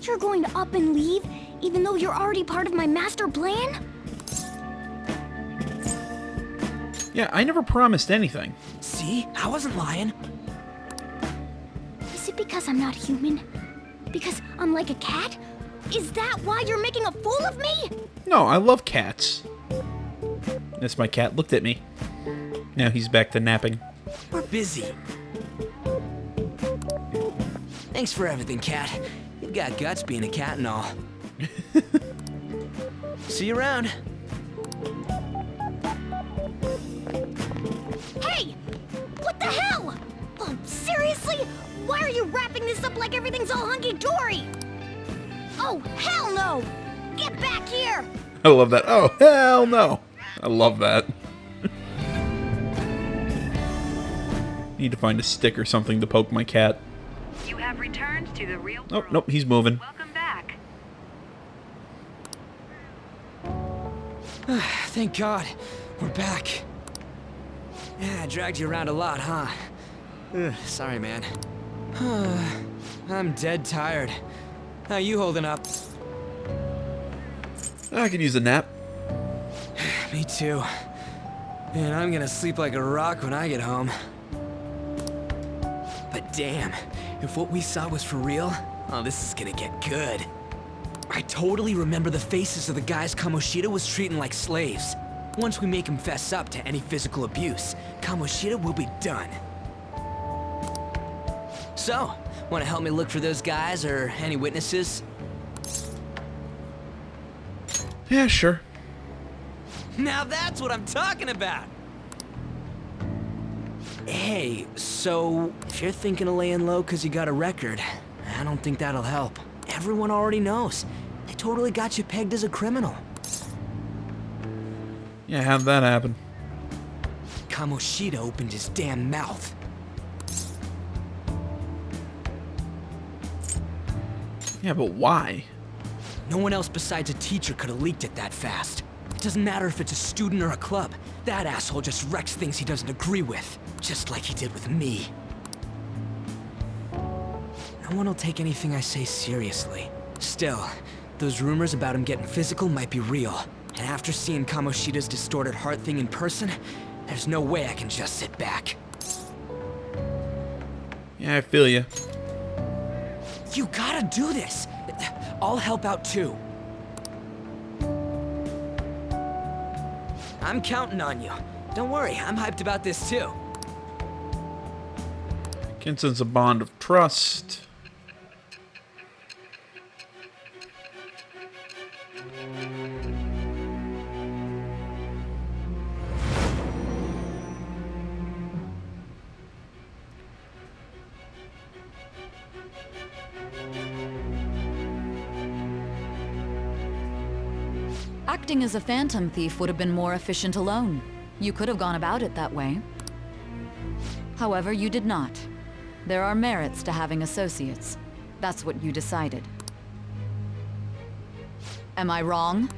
You're going to up and leave, even though you're already part of my master plan? Yeah, I never promised anything. See? I wasn't lying. Is it because I'm not human? Because I'm like a cat? Is that why you're making a fool of me? No, I love cats. That's my cat looked at me. Now he's back to napping. We're busy. Thanks for everything, cat. You've got guts being a cat and all. See you around. Hey! What the hell? Oh, seriously? Why are you wrapping this up like everything's all hunky-dory? Oh, hell no! Get back here! I love that. Oh, hell no. I love that. Need to find a stick or something to poke my cat. You have returned to the real Oh, world. nope, he's moving. Welcome back. Thank God. We're back. Yeah, I dragged you around a lot, huh? Sorry, man. I'm dead tired. How you holding up? I could use a nap. Me too. And I'm gonna sleep like a rock when I get home. But damn, if what we saw was for real, oh, this is gonna get good. I totally remember the faces of the guys Kamoshida was treating like slaves. Once we make him fess up to any physical abuse, Kamoshida will be done. So, wanna help me look for those guys or any witnesses? Yeah, sure. Now that's what I'm talking about! Hey, so if you're thinking of laying low because you got a record, I don't think that'll help. Everyone already knows. They totally got you pegged as a criminal. Yeah, how'd that happen? Kamoshida opened his damn mouth. Yeah, but why? No one else besides a teacher could have leaked it that fast. It doesn't matter if it's a student or a club. That asshole just wrecks things he doesn't agree with, just like he did with me. No one will take anything I say seriously. Still, those rumors about him getting physical might be real. And after seeing Kamoshida's distorted heart thing in person, there's no way I can just sit back. Yeah, I feel you. You gotta do this! I'll help out too. I'm counting on you. Don't worry, I'm hyped about this too. Can sense a bond of trust. Acting as a phantom thief would have been more efficient alone. You could have gone about it that way. However, you did not. There are merits to having associates. That's what you decided. Am I wrong?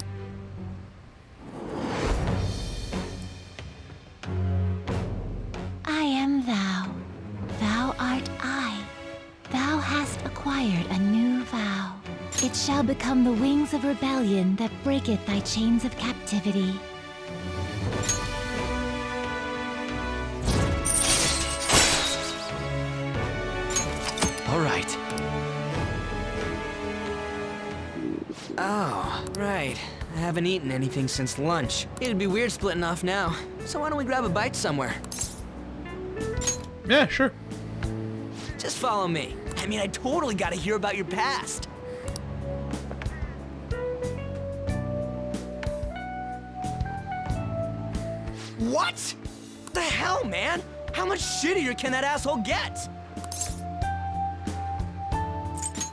I am thou. Thou art I. Thou hast acquired a new vow. It shall become the wings of rebellion that breaketh thy chains of captivity. All right. Oh, right. I haven't eaten anything since lunch. It'd be weird splitting off now. So why don't we grab a bite somewhere? Yeah, sure. Just follow me. I mean, I totally gotta hear about your past. What? The hell, man? How much shittier can that asshole get?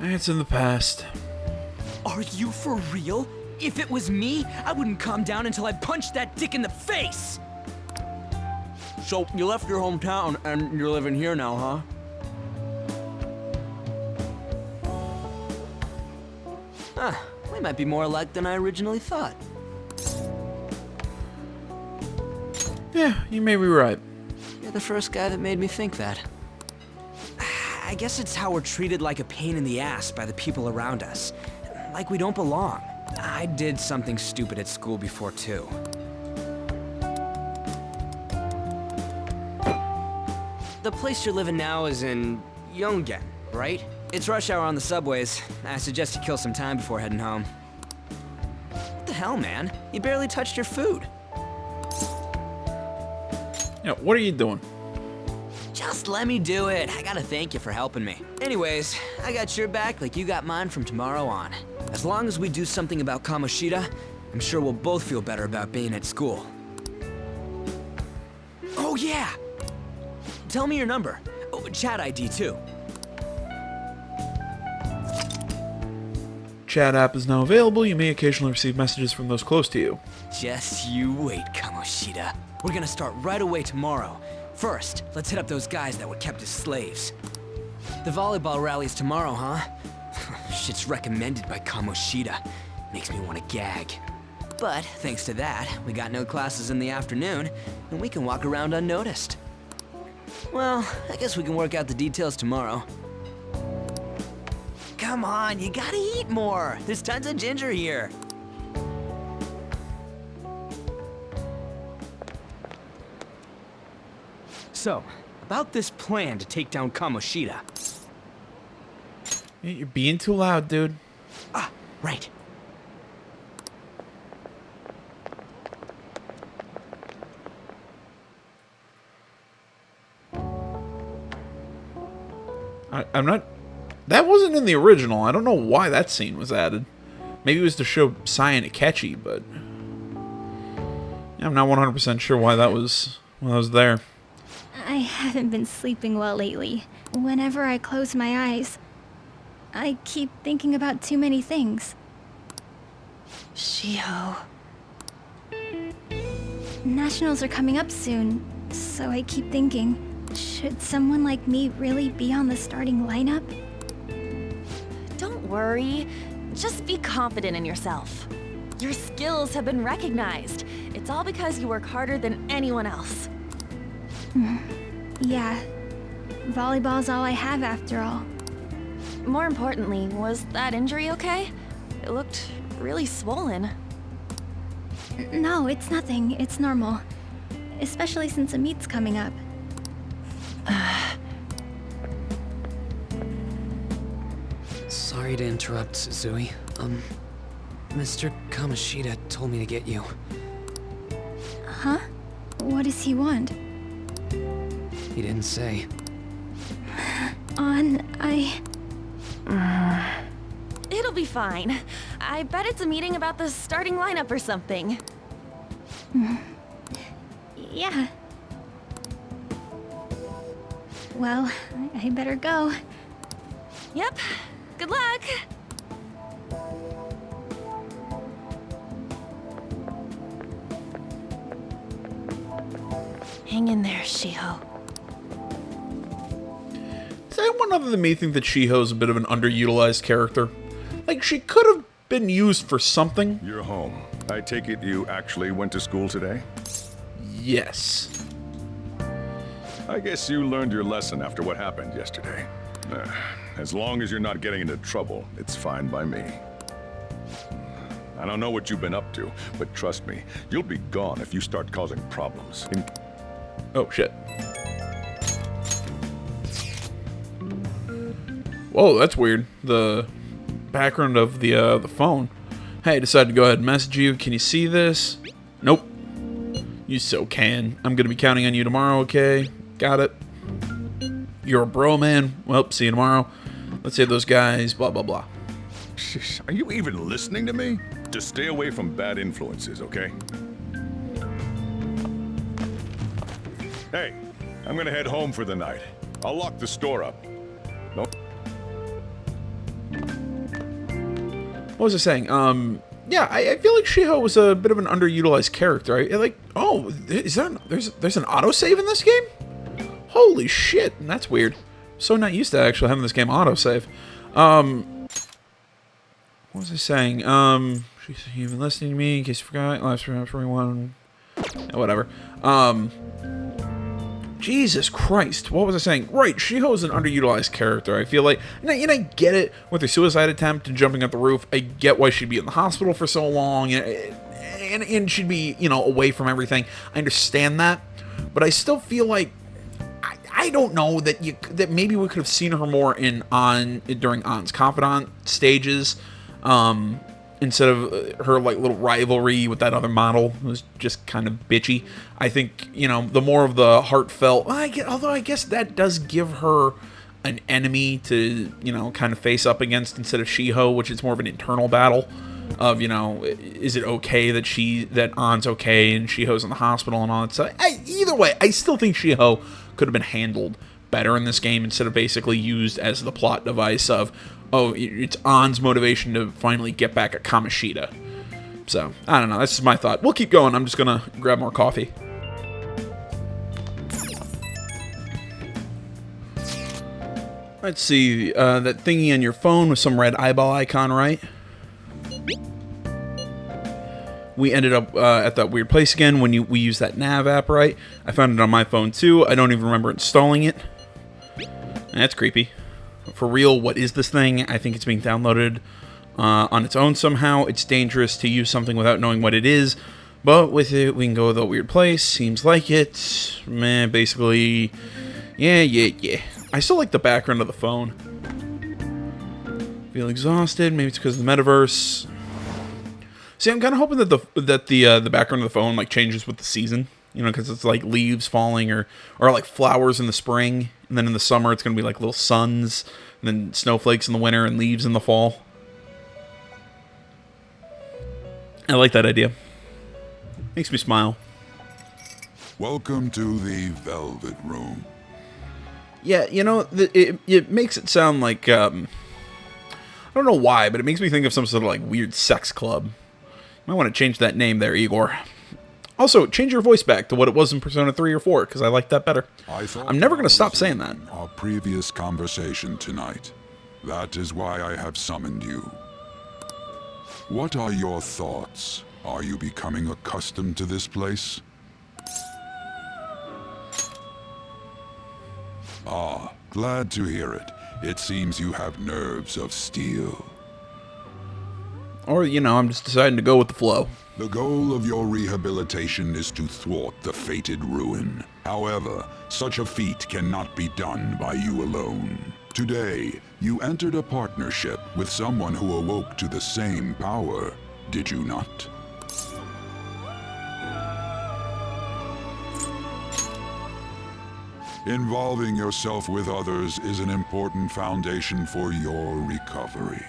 It's in the past. Are you for real? If it was me, I wouldn't calm down until I punched that dick in the face! So, you left your hometown and you're living here now, huh? Huh, we might be more alike than I originally thought. Yeah, you may be right. You're the first guy that made me think that. I guess it's how we're treated like a pain in the ass by the people around us. Like we don't belong. I did something stupid at school before, too. The place you're living now is in Yongen, right? It's rush hour on the subways. I suggest you kill some time before heading home. What the hell, man? You barely touched your food. Yeah, what are you doing? Just let me do it. I gotta thank you for helping me. Anyways, I got your back like you got mine from tomorrow on. As long as we do something about Kamoshida, I'm sure we'll both feel better about being at school. Oh yeah! Tell me your number. Oh, chat ID too. Chat app is now available. You may occasionally receive messages from those close to you. Just you wait, Kamoshida. We're gonna start right away tomorrow. First, let's hit up those guys that were kept as slaves. The volleyball rally's tomorrow, huh? Shit's recommended by Kamoshida. Makes me want to gag. But thanks to that, we got no classes in the afternoon, and we can walk around unnoticed. Well, I guess we can work out the details tomorrow. Come on, you gotta eat more. There's tons of ginger here. So, about this plan to take down Kamoshida. You're being too loud, dude. Ah, right. I'm not... That wasn't in the original. I don't know why that scene was added. Maybe it was to show Sai and Akechi, but... Yeah, I'm not 100% sure why that was there. I haven't been sleeping well lately. Whenever I close my eyes, I keep thinking about too many things. Shiho. Nationals are coming up soon, so I keep thinking, should someone like me really be on the starting lineup? Don't worry. Just be confident in yourself. Your skills have been recognized. It's all because you work harder than anyone else. Yeah. Volleyball's all I have after all. More importantly, was that injury okay? It looked really swollen. No, it's nothing. It's normal. Especially since a meet's coming up. Sorry to interrupt, Zui. Mr. Kamoshida told me to get you. Huh? What does he want? He didn't say. It'll be fine. I bet it's a meeting about the starting lineup or something. Yeah. Well, I better go. Yep. Good luck! Hang in there, Shiho. Does anyone other than me think that Shiho's a bit of an underutilized character? Like, she could have been used for something. You're home. I take it you actually went to school today? Yes. I guess you learned your lesson after what happened yesterday. As long as you're not getting into trouble, it's fine by me. I don't know what you've been up to, but trust me, you'll be gone if you start causing problems. Oh, shit. Whoa, that's weird. The background of the phone. Hey, I decided to go ahead and message you. Can you see this? Nope. You so can. I'm gonna be counting on you tomorrow, okay? Got it. You're a bro, man. Well, see you tomorrow. Let's say those guys, blah, blah, blah. Are you even listening to me? Just stay away from bad influences, okay? Hey, I'm gonna head home for the night. I'll lock the store up. Nope. What was I saying? Yeah, I feel like Shiho was a bit of an underutilized character. Is there there's an autosave in this game? Holy shit, that's weird. So not used to actually having this game autosave. What was I saying? She's even listening to me in case you forgot. Last round for everyone. Yeah, whatever. Jesus Christ, what was I saying? Right, Shiho's an underutilized character, I feel like. And I get it with her suicide attempt and jumping out the roof. I get why she'd be in the hospital for so long. And she'd be, away from everything. I understand that. But I still feel like I don't know that maybe we could have seen her more during Ann's confidant stages. Instead of her little rivalry with that other model, it was just kind of bitchy. I think the more of the heartfelt. Although I guess that does give her an enemy to kind of face up against instead of Shiho, which is more of an internal battle of is it okay that Ann's okay and Shiho's in the hospital and all that stuff. Either way, I still think Shiho could have been handled better in this game instead of basically used as the plot device of, oh, it's Ann's motivation to finally get back at Kamoshida. So, I don't know. That's just my thought. We'll keep going. I'm just going to grab more coffee. Let's see. That thingy on your phone with some red eyeball icon, right? We ended up at that weird place again when we used that nav app, right? I found it on my phone, too. I don't even remember installing it. That's creepy. For real, what is this thing? I think it's being downloaded on its own somehow. It's dangerous to use something without knowing what it is. But with it, we can go to a weird place. Seems like it. Man, basically, yeah. I still like the background of the phone. Feel exhausted. Maybe it's because of the metaverse. See, I'm kind of hoping that the background of the phone changes with the season. Because it's like leaves falling or like flowers in the spring. And then in the summer, it's going to be like little suns. And then snowflakes in the winter and leaves in the fall. I like that idea. Makes me smile. Welcome to the Velvet Room. Yeah, it makes it sound like, I don't know why, but it makes me think of some sort of weird sex club. You might want to change that name there, Igor. Also, change your voice back to what it was in Persona 3 or 4, because I like that better. I'm never going to stop saying that. Our previous conversation tonight. That is why I have summoned you. What are your thoughts? Are you becoming accustomed to this place? Ah, glad to hear it. It seems you have nerves of steel. Or, you know, I'm just deciding to go with the flow. The goal of your rehabilitation is to thwart the fated ruin. However, such a feat cannot be done by you alone. Today, you entered a partnership with someone who awoke to the same power, did you not? Involving yourself with others is an important foundation for your recovery.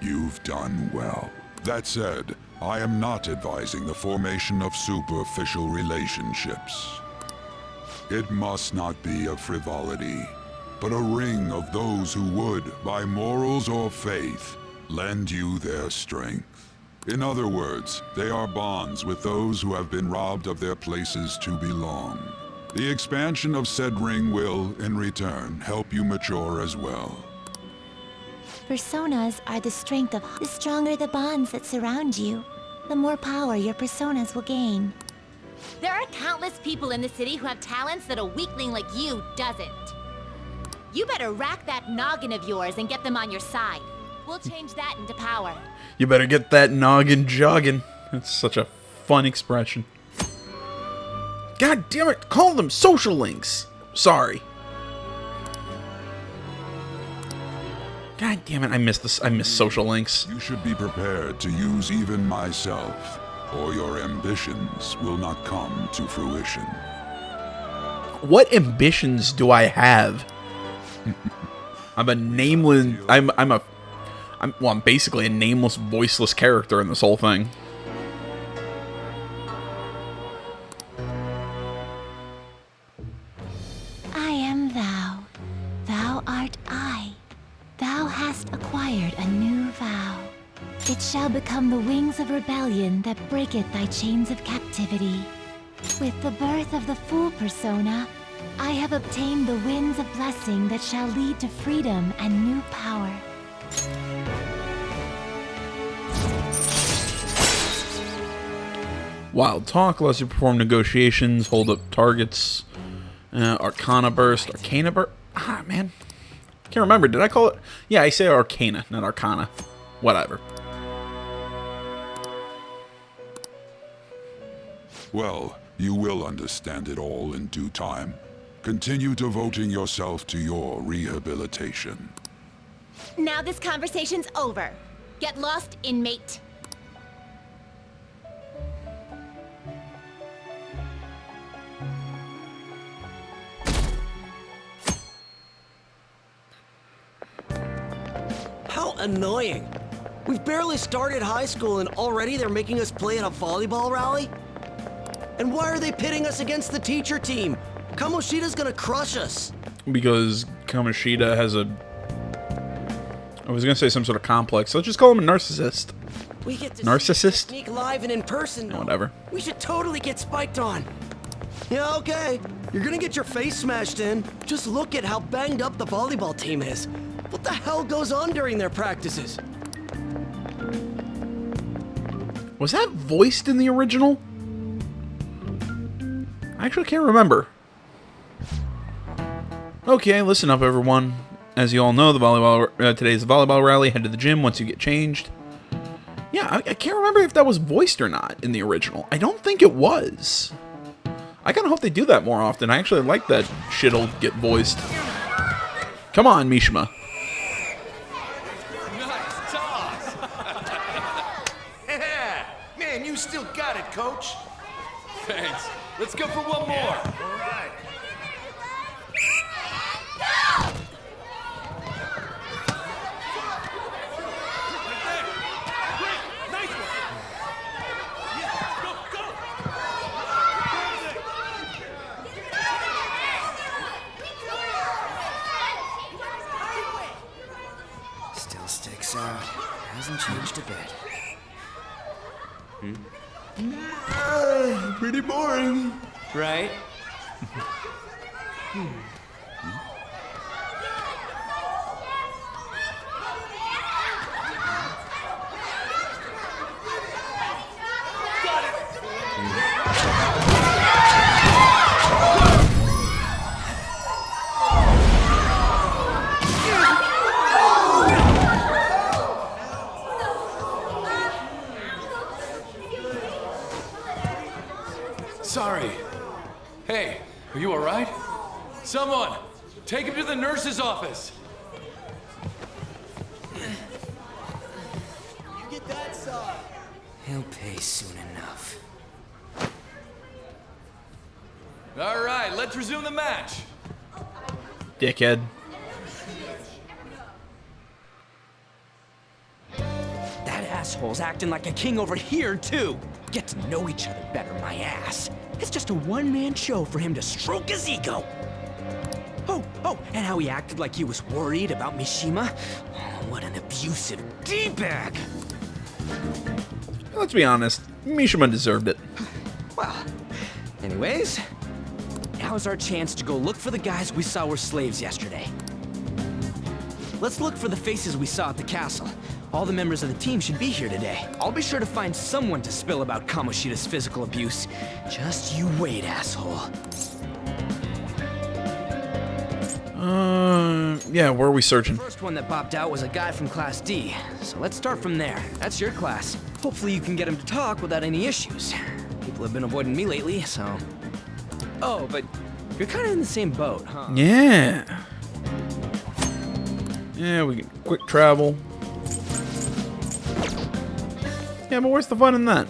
You've done well. That said, I am not advising the formation of superficial relationships. It must not be a frivolity, but a ring of those who would, by morals or faith, lend you their strength. In other words, they are bonds with those who have been robbed of their places to belong. The expansion of said ring will, in return, help you mature as well. Personas are the strength of... The stronger the bonds that surround you, the more power your personas will gain. There are countless people in the city who have talents that a weakling like you doesn't. You better rack that noggin of yours and get them on your side. We'll change that into power. You better get that noggin jogging. That's such a fun expression. God damn it, call them social links. Sorry. God damn it, I miss this. I miss social links. You should be prepared to use even myself, or your ambitions will not come to fruition. What ambitions do I have? I'm a nameless. I'm basically a nameless, voiceless character in this whole thing. I am thou. Thou art I. Thou hast acquired a new vow. It shall become the wings of rebellion that breaketh thy chains of captivity. With the birth of the Fool persona, I have obtained the winds of blessing that shall lead to freedom and new power. Wild Talk allows you to perform negotiations, hold up targets, Arcana Burst, Arcana Burst. Ah, man. Can't remember. Did I call it? Yeah, I say Arcana, not Arcana. Whatever. Well, you will understand it all in due time. Continue devoting yourself to your rehabilitation. Now this conversation's over. Get lost, inmate. How annoying. We've barely started high school and already they're making us play at a volleyball rally? And why are they pitting us against the teacher team? Kamoshida's gonna crush us. Because Kamoshida has a... I was gonna say some sort of complex. Let's just call him a narcissist. We get to Narcissist? sneak live and in person. No, whatever. We should totally get spiked on. Yeah, okay. You're gonna get your face smashed in. Just look at how banged up the volleyball team is. What the hell goes on during their practices? Was that voiced in the original? I actually can't remember. Okay, listen up, everyone. As you all know, the volleyball today's the volleyball rally. Head to the gym once you get changed. Yeah, I can't remember if that was voiced or not in the original. I don't think it was. I kind of hope they do that more often. I actually like that shit'll get voiced. Come on, Mishima. Nice toss. Yeah, man, you still got it, coach. Thanks. Let's go for one more. All right. Still sticks out. Hasn't changed a bit. Pretty boring. Right? Sorry. Hey, are you alright? Someone, take him to the nurse's office. You get that side. He'll pay soon enough. Alright, let's resume the match. Dickhead. That asshole's acting like a king over here, too. Get to know each other better, my ass. It's just a one-man show for him to stroke his ego. Oh, and how he acted like he was worried about Mishima. Oh, what an abusive D-bag. Let's be honest, Mishima deserved it. Well, anyways, now's our chance to go look for the guys we saw were slaves yesterday. Let's look for the faces we saw at the castle. All the members of the team should be here today. I'll be sure to find someone to spill about Kamoshida's physical abuse. Just you wait, asshole. Yeah, where are we searching? The first one that popped out was a guy from Class D, so let's start from there. That's your class. Hopefully you can get him to talk without any issues. People have been avoiding me lately, so... Oh, but you're kind of in the same boat, huh? Yeah. Yeah, we can quick travel. Yeah, but where's the fun in that?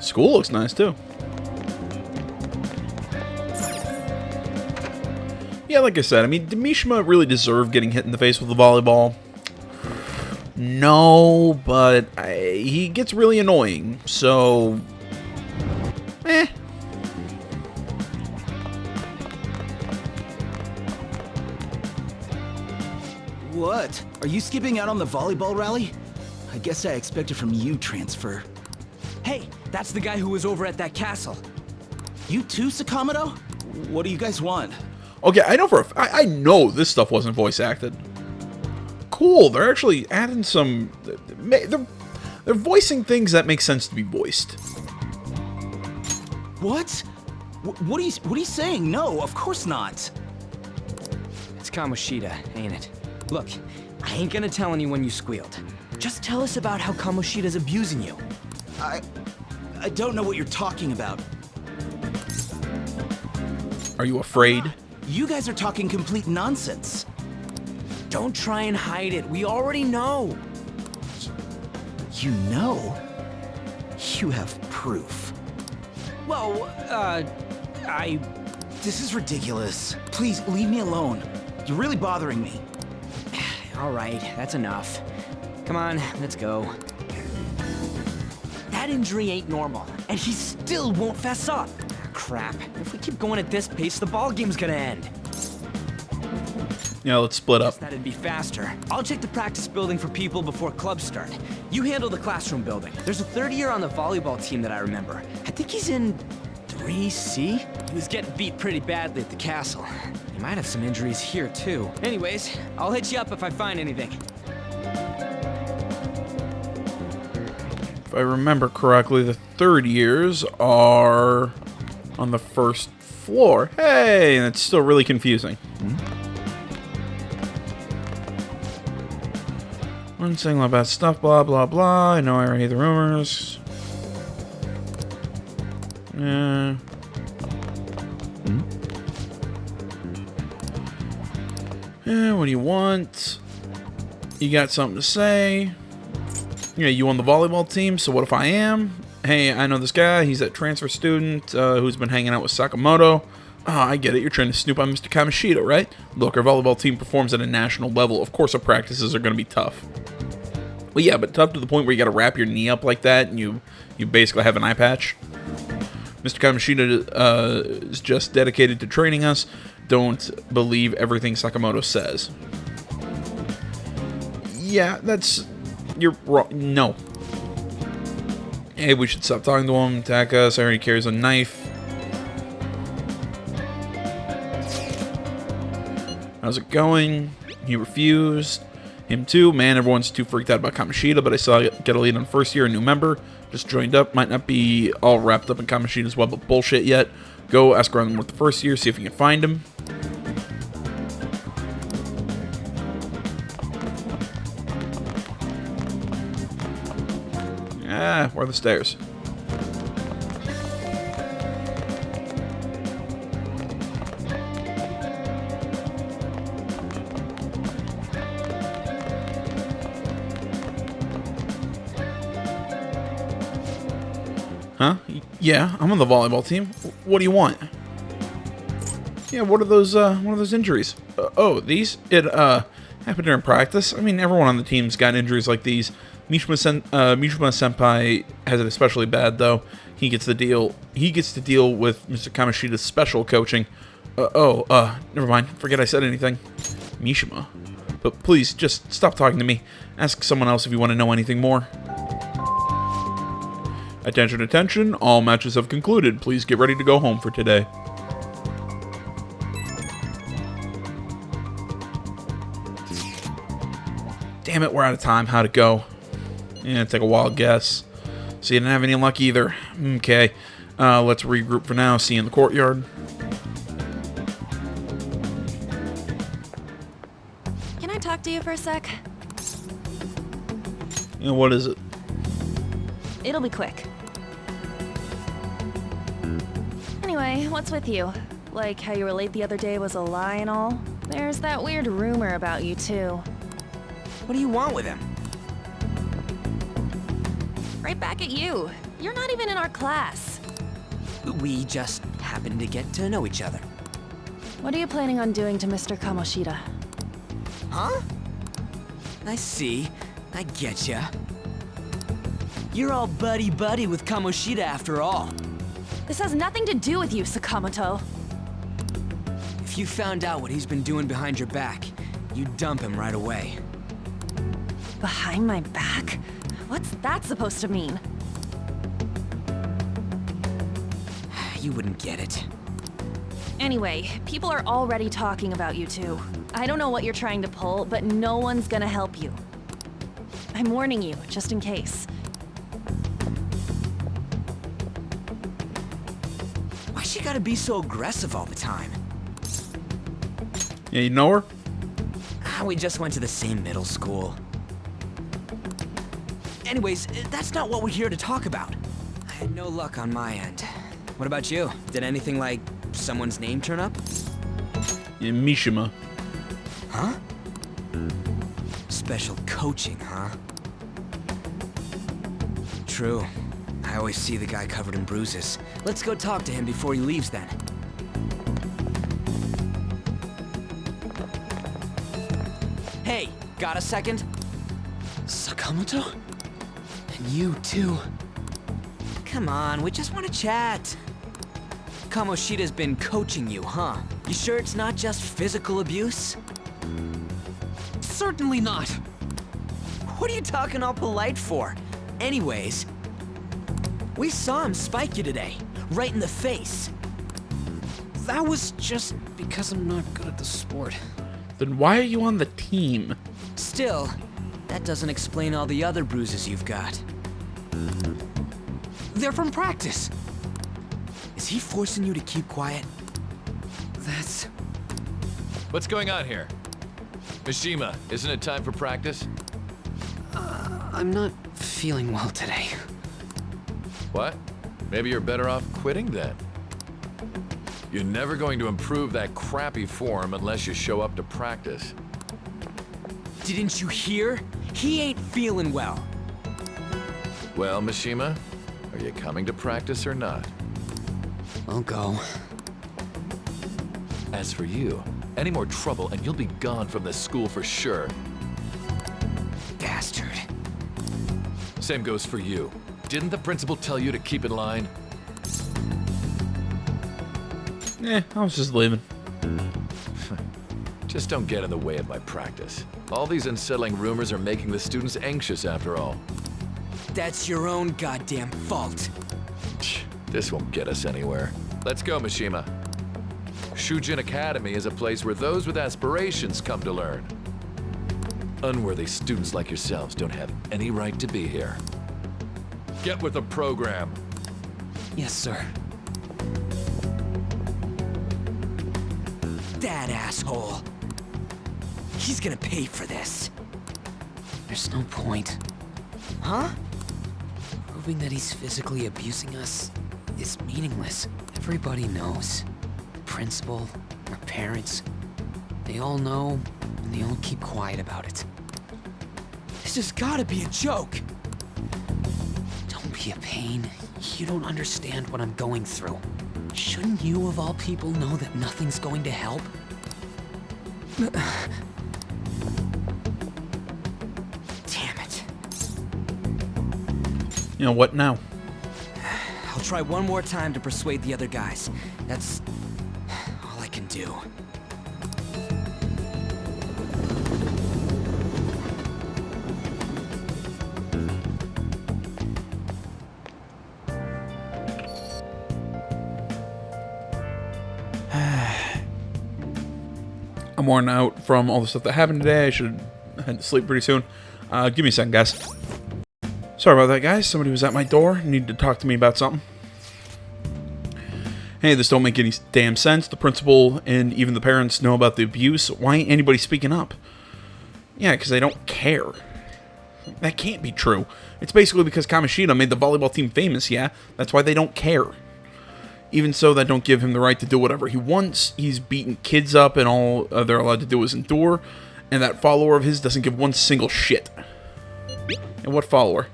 School looks nice, too. Yeah, like I said, I mean, did Mishima really deserve getting hit in the face with a volleyball? No, but he gets really annoying, so... Eh. What? Are you skipping out on the volleyball rally? I guess I expected from you, Transfer. Hey, that's the guy who was over at that castle. You too, Sakamoto? What do you guys want? Okay, I know I know this stuff wasn't voice acted. Cool, they're actually adding some... They're voicing things that make sense to be voiced. What? What are you saying? No, of course not. It's Kamoshida, ain't it? Look, I ain't gonna tell anyone you squealed. Just tell us about how Kamoshida's abusing you. I don't know what you're talking about. Are you afraid? You guys are talking complete nonsense. Don't try and hide it. We already know. You know? You have proof. Well, This is ridiculous. Please, leave me alone. You're really bothering me. All right, that's enough. Come on, let's go. That injury ain't normal, and he still won't fess up. Crap. If we keep going at this pace, the ball game's gonna end. Yeah, let's split up. That'd be faster. I'll check the practice building for people before clubs start. You handle the classroom building. There's a third year on the volleyball team that I remember. I think he's in 3C? He was getting beat pretty badly at the castle. He might have some injuries here, too. Anyways, I'll hit you up if I find anything. If I remember correctly, the third years are on the first floor. Hey, that's still really confusing. One saying about stuff, blah, blah, blah. I know I already hear the rumors. Yeah. Yeah, what do you want? You got something to say? Yeah, you on the volleyball team, so what if I am? Hey, I know this guy. He's a transfer student who's been hanging out with Sakamoto. Ah, I get it. You're trying to snoop on Mr. Kamoshida, right? Look, our volleyball team performs at a national level. Of course our practices are going to be tough. Well, yeah, but tough to the point where you got to wrap your knee up like that and you basically have an eye patch. Mr. Kamoshida is just dedicated to training us. Don't believe everything Sakamoto says. Yeah, you're wrong. No. Hey, we should stop talking to him, attack us. I already carries a knife. How's it going? He refused. Him too. Man, everyone's too freaked out about Kamoshida, but I saw get a lead on first year, a new member. Just joined up. Might not be all wrapped up in Kamoshida's web of bullshit yet. Go ask around with the first year, see if you can find him. Ah, where are the stairs? Huh? Yeah, I'm on the volleyball team. What do you want? Yeah, what are those injuries? Oh, these? It happened during practice. I mean, everyone on the team's got injuries like these. Mishima Senpai has it especially bad, though. He gets to deal with Mr. Kamoshida's special coaching. Never mind. Forget I said anything. Mishima. But please, just stop talking to me. Ask someone else if you want to know anything more. Attention, attention. All matches have concluded. Please get ready to go home for today. Damn it, we're out of time. How'd it go? Yeah, take a wild guess. So you didn't have any luck either. Okay. Let's regroup for now. See you in the courtyard. Can I talk to you for a sec? Yeah, what is it? It'll be quick. Anyway, what's with you? Like how you were late the other day was a lie and all? There's that weird rumor about you too. What do you want with him? Right back at you. You're not even in our class. We just happened to get to know each other. What are you planning on doing to Mr. Kamoshida? Huh? I see. I getcha. You're all buddy-buddy with Kamoshida after all. This has nothing to do with you, Sakamoto. If you found out what he's been doing behind your back, you'd dump him right away. Behind my back? What's that supposed to mean? You wouldn't get it. Anyway, people are already talking about you two. I don't know what you're trying to pull, but no one's gonna help you. I'm warning you, just in case. Why's she gotta be so aggressive all the time? Yeah, you know her? We just went to the same middle school. Anyways, that's not what we're here to talk about. I had no luck on my end. What about you? Did anything like someone's name turn up? Yeah, Mishima. Huh? Special coaching, huh? True. I always see the guy covered in bruises. Let's go talk to him before he leaves then. Hey, got a second? Sakamoto? And you too. Come on, we just want to chat. Kamoshida's been coaching you, huh? You sure it's not just physical abuse? Certainly not. What are you talking all polite for? Anyways, we saw him spike you today, right in the face. That was just because I'm not good at the sport. Then why are you on the team? Still, that doesn't explain all the other bruises you've got. They're from practice. Is he forcing you to keep quiet? That's... What's going on here? Mishima, isn't it time for practice? I'm not feeling well today. What? Maybe you're better off quitting then. You're never going to improve that crappy form unless you show up to practice. Didn't you hear? He ain't feeling well. Well, Mishima, are you coming to practice or not? I'll go. As for you, any more trouble and you'll be gone from this school for sure. Bastard. Same goes for you. Didn't the principal tell you to keep in line? I was just leaving. Just don't get in the way of my practice. All these unsettling rumors are making the students anxious after all. That's your own goddamn fault. This won't get us anywhere. Let's go, Mishima. Shujin Academy is a place where those with aspirations come to learn. Unworthy students like yourselves don't have any right to be here. Get with the program. Yes, sir. That asshole. He's gonna pay for this. There's no point. Huh? Proving that he's physically abusing us is meaningless. Everybody knows. The principal, our parents, they all know, and they all keep quiet about it. This has gotta be a joke. Don't be be a pain. You don't understand what I'm going through. Shouldn't you, of all people, know that nothing's going to help? Damn it. You know what now? I'll try one more time to persuade the other guys. That's all I can do. I'm worn out from all the stuff that happened today. I should head to sleep pretty soon. Give me a second, guys. Sorry about that, guys. Somebody was at my door. Needed to talk to me about something. Hey, this don't make any damn sense. The principal and even the parents know about the abuse. Why ain't anybody speaking up? Yeah, because they don't care. That can't be true. It's basically because Kamoshida made the volleyball team famous, yeah? That's why they don't care. Even so, that don't give him the right to do whatever he wants. He's beating kids up and all they're allowed to do is endure. And that follower of his doesn't give one single shit. And what follower?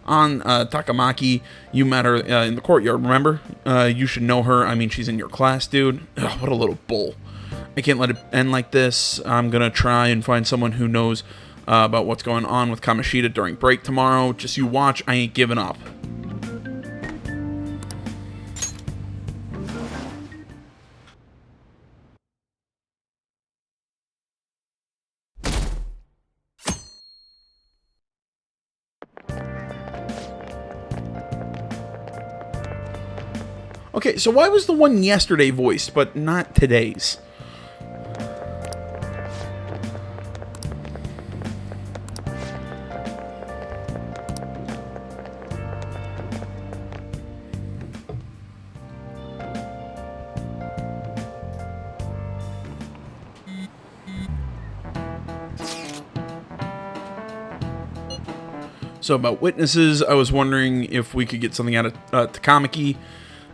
On Takamaki, you met her in the courtyard, remember? You should know her. I mean, she's in your class, dude. Ugh, what a little bull. I can't let it end like this. I'm gonna try and find someone who knows about what's going on with Kamoshida during break tomorrow. Just you watch, I ain't giving up. Okay, so why was the one yesterday voiced, but not today's? So about witnesses, I was wondering if we could get something out of Takamaki.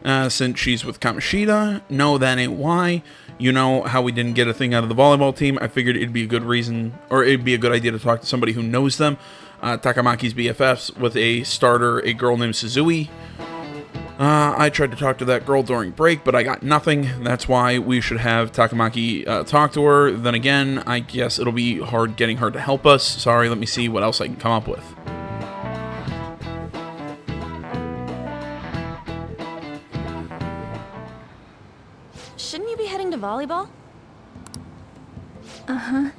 Since she's with Kamoshida. No, that ain't why. You know how we didn't get a thing out of the volleyball team? I figured it'd be a good reason, or it'd be a good idea to talk to somebody who knows them. Takamaki's BFFs with a starter, a girl named Suzui. I tried to talk to that girl during break, but I got nothing. That's why we should have Takamaki talk to her. Then again, I guess it'll be hard getting her to help us. Sorry, let me see what else I can come up with. Shouldn't you be heading to volleyball? Uh-huh.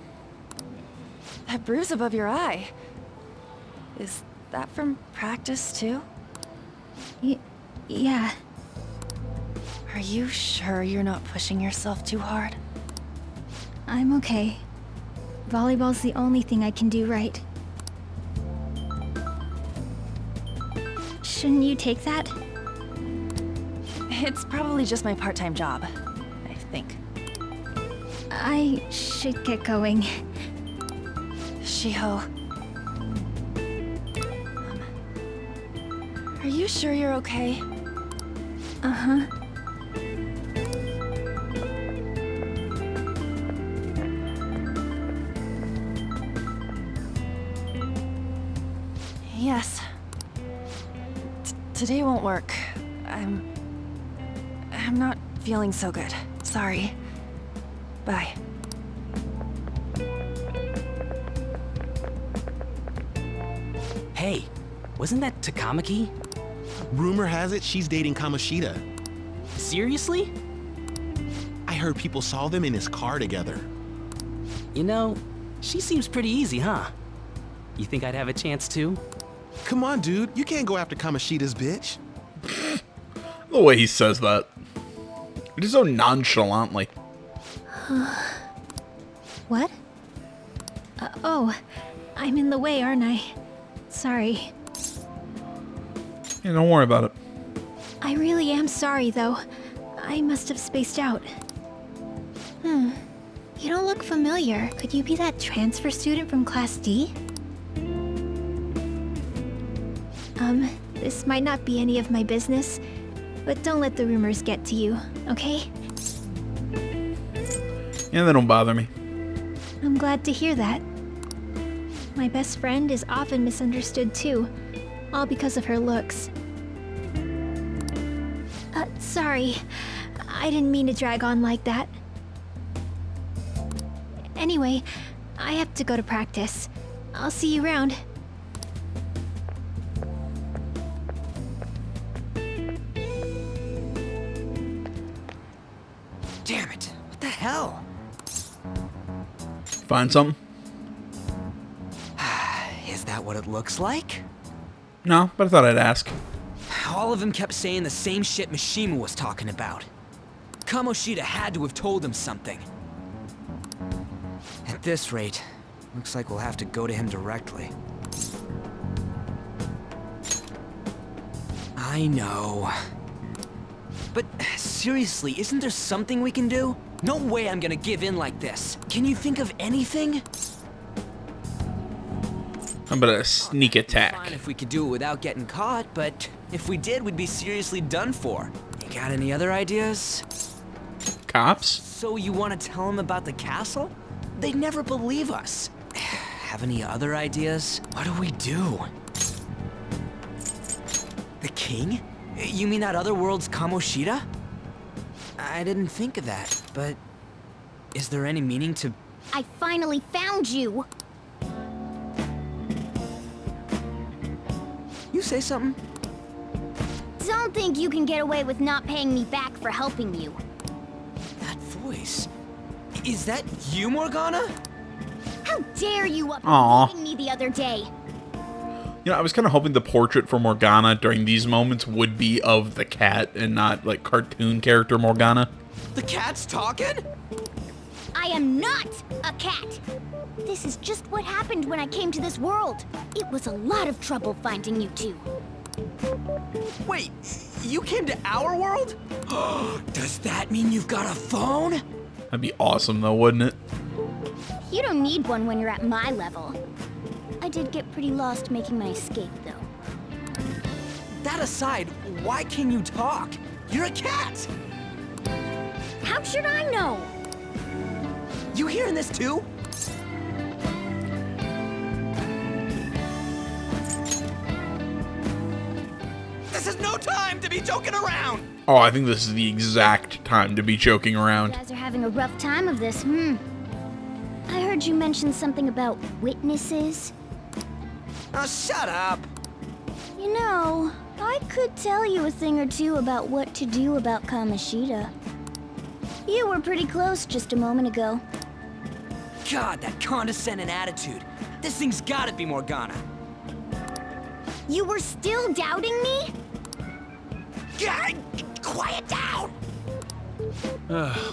That bruise above your eye. Is that from practice, too? Yeah. Are you sure you're not pushing yourself too hard? I'm okay. Volleyball's the only thing I can do right. Shouldn't you take that? It's probably just my part-time job, I think. I should get going. Shiho. Are you sure you're okay? Uh-huh. Yes. Today won't work. I'm not feeling so good. Sorry. Bye. Hey, wasn't that Takamaki? Rumor has it she's dating Kamoshida. Seriously? I heard people saw them in his car together. You know, she seems pretty easy, huh? You think I'd have a chance too? Come on, dude. You can't go after Kamoshida's bitch. The way he says that. It is so nonchalantly. What? Oh, I'm in the way, aren't I? Sorry. Yeah, don't worry about it. I really am sorry, though. I must have spaced out. You don't look familiar. Could you be that transfer student from Class D? This might not be any of my business, but don't let the rumors get to you, okay? Yeah, they don't bother me. I'm glad to hear that. My best friend is often misunderstood too. all because of her looks. Sorry. I didn't mean to drag on like that. Anyway, I have to go to practice. I'll see you around. Damn it. What the hell? Find something? Is that what it looks like? No, but I thought I'd ask. All of them kept saying the same shit Mishima was talking about. Kamoshida had to have told him something. At this rate, looks like we'll have to go to him directly. I know. But seriously, isn't there something we can do? No way I'm gonna give in like this. Can you think of anything? How about a sneak attack? Fine if we could do it without getting caught, but if we did, we'd be seriously done for. You got any other ideas? Cops? So you want to tell them about the castle? They'd never believe us. Have any other ideas? What do we do? The king? You mean that other world's Kamoshida? I didn't think of that, but is there any meaning to... I finally found you! You say something? Don't think you can get away with not paying me back for helping you. That voice... Is that you, Morgana? How dare you up Aw. leaving me the other day? You know, I was kind of hoping the portrait for Morgana during these moments would be of the cat and not, like, cartoon character Morgana. The cat's talking? I am not a cat! This is just what happened when I came to this world. It was a lot of trouble finding you two. Wait, you came to our world? Does that mean you've got a phone? That'd be awesome, though, wouldn't it? You don't need one when you're at my level. I did get pretty lost making my escape, though. That aside, why can you talk? You're a cat! How should I know? You hearing this too? This is no time to be joking around! Oh, I think this is the exact time to be joking around. You guys are having a rough time of this, I heard you mention something about witnesses. Oh, shut up! You know, I could tell you a thing or two about what to do about Kamoshida. You were pretty close just a moment ago. God, that condescending attitude. This thing's gotta be Morgana. You were still doubting me? God, quiet down!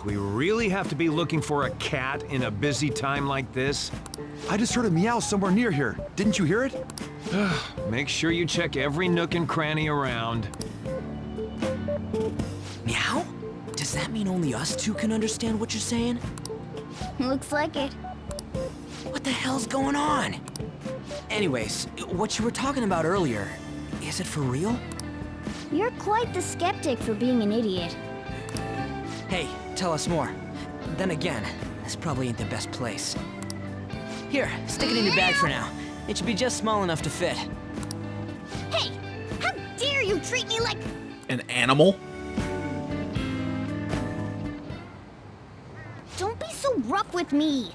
We really have to be looking for a cat in a busy time like this? I just heard a meow somewhere near here. Didn't you hear it? Make sure you check every nook and cranny around. Meow? Does that mean only us two can understand what you're saying? Looks like it. What the hell's going on? Anyways, what you were talking about earlier, is it for real? You're quite the skeptic for being an idiot. Hey, tell us more. Then again, this probably ain't the best place. Here, stick it in your bag for now. It should be just small enough to fit. Hey, how dare you treat me like... An animal? Don't be so rough with me.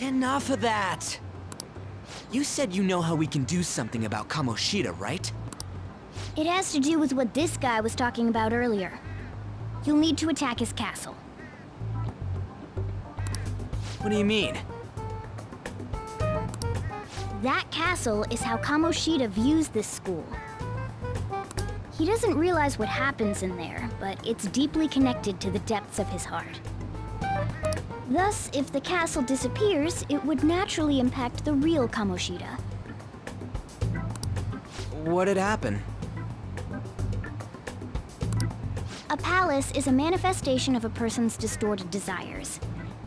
Enough of that. You said you know how we can do something about Kamoshida, right? It has to do with what this guy was talking about earlier. You'll need to attack his castle. What do you mean? That castle is how Kamoshida views this school. He doesn't realize what happens in there, but it's deeply connected to the depths of his heart. Thus, if the castle disappears, it would naturally impact the real Kamoshida. What'd happen? A palace is a manifestation of a person's distorted desires.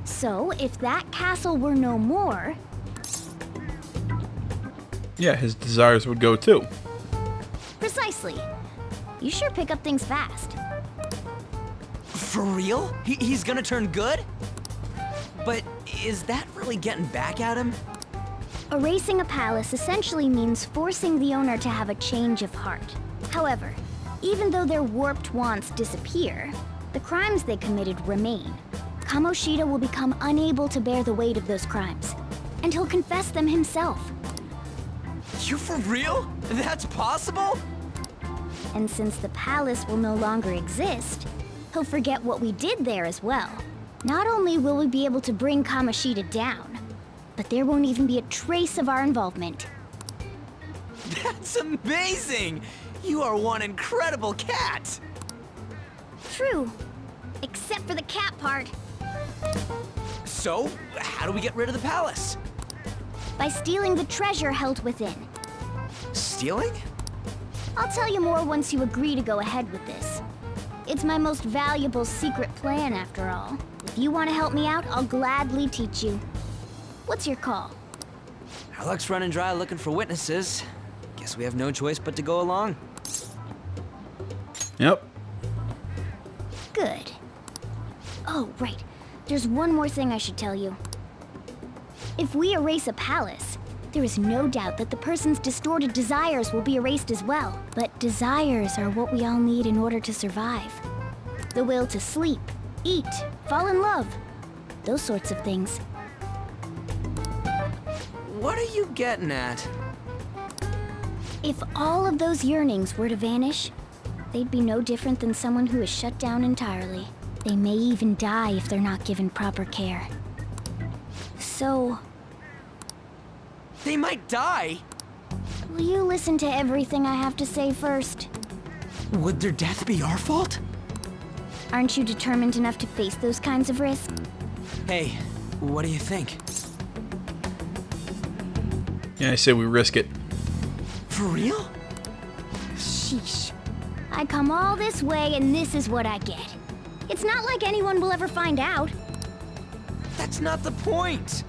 So, if that castle were no more... Yeah, his desires would go too. Precisely. You sure pick up things fast. For real? He's gonna turn good? But is that really getting back at him? Erasing a palace essentially means forcing the owner to have a change of heart. However, even though their warped wants disappear, the crimes they committed remain. Kamoshida will become unable to bear the weight of those crimes, and he'll confess them himself. You for real? That's possible? And since the palace will no longer exist, he'll forget what we did there as well. Not only will we be able to bring Kamoshida down, but there won't even be a trace of our involvement. That's amazing! You are one incredible cat! True. Except for the cat part. So, how do we get rid of the palace? By stealing the treasure held within. Stealing? I'll tell you more once you agree to go ahead with this. It's my most valuable secret plan, after all. If you want to help me out, I'll gladly teach you. What's your call? Our luck's running dry looking for witnesses. Guess we have no choice but to go along. Yep. Good. Oh, right. There's one more thing I should tell you. If we erase a palace, there is no doubt that the person's distorted desires will be erased as well. But desires are what we all need in order to survive. The will to sleep, eat, fall in love. Those sorts of things. What are you getting at? If all of those yearnings were to vanish, they'd be no different than someone who is shut down entirely. They may even die if they're not given proper care. So... They might die? Will you listen to everything I have to say first? Would their death be our fault? Aren't you determined enough to face those kinds of risks? Hey, what do you think? Yeah, I say we risk it. For real? Sheesh. I come all this way and this is what I get. It's not like anyone will ever find out. That's not the point.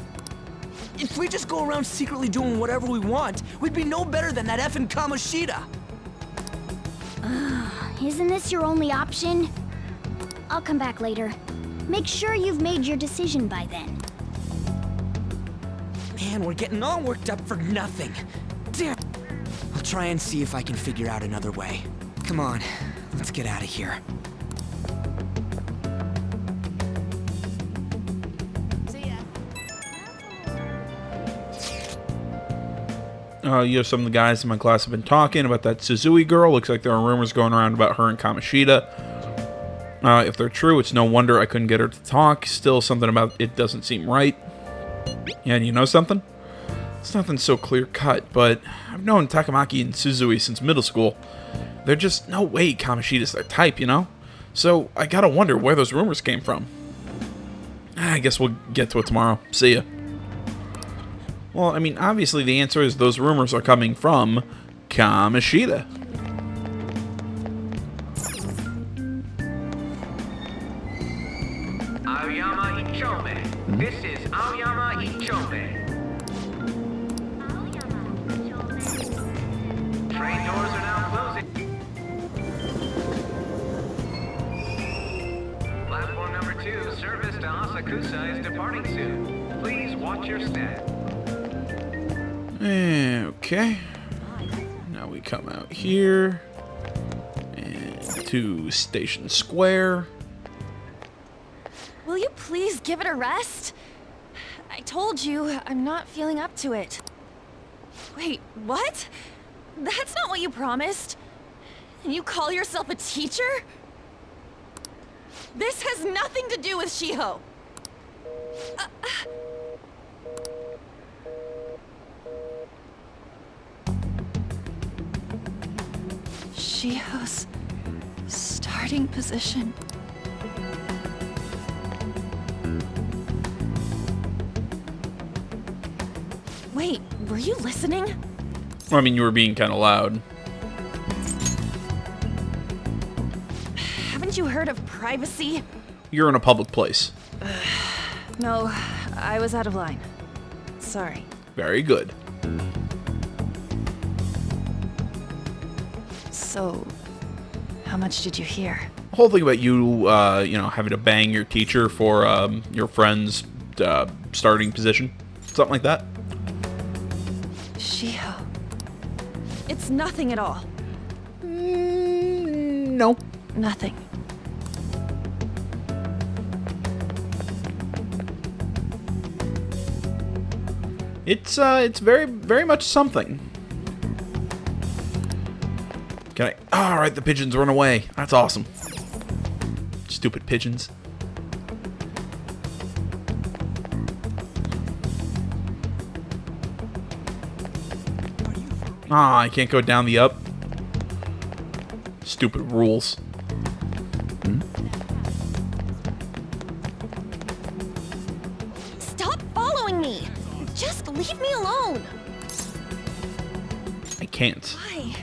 If we just go around secretly doing whatever we want, we'd be no better than that effing Kamoshida. Isn't this your only option? I'll come back later. Make sure you've made your decision by then. Man, we're getting all worked up for nothing. Damn. I'll try and see if I can figure out another way. Come on, let's get out of here. You know, some of the guys in my class have been talking about that Suzui girl. Looks like there are rumors going around about her and Kamoshida. If they're true, it's no wonder I couldn't get her to talk. Still, something about it doesn't seem right. Yeah, and you know something? It's nothing so clear-cut, but I've known Takamaki and Suzui since middle school. There's just no way Kamoshida's their type, you know? So I gotta wonder where those rumors came from. I guess we'll get to it tomorrow. See ya. Well, I mean, obviously the answer is those rumors are coming from Kamoshida. Aoyama Ichome. This is Aoyama Ichome. Train doors are now closing. Platform number 2, service to Asakusa is departing soon. Please watch your step. Okay. Now we come out here. And to Station Square. Will you please give it a rest? I told you, I'm not feeling up to it. Wait, what? That's not what you promised. And you call yourself a teacher? This has nothing to do with Shiho. Shiho's starting position. Wait, were you listening? Well, I mean, you were being kind of loud. Haven't you heard of privacy? You're in a public place. No, I was out of line. Sorry. Very good. So, how much did you hear? The whole thing about you, you know, having to bang your teacher for your friend's starting position. Something like that. It's nothing at all. No. Nothing. It's very, very much something. Can I? Oh, all right, the pigeons run away. That's awesome. Stupid pigeons. Ah, I can't go down the up. Stupid rules. Stop following me! Just leave me alone! I can't. Why?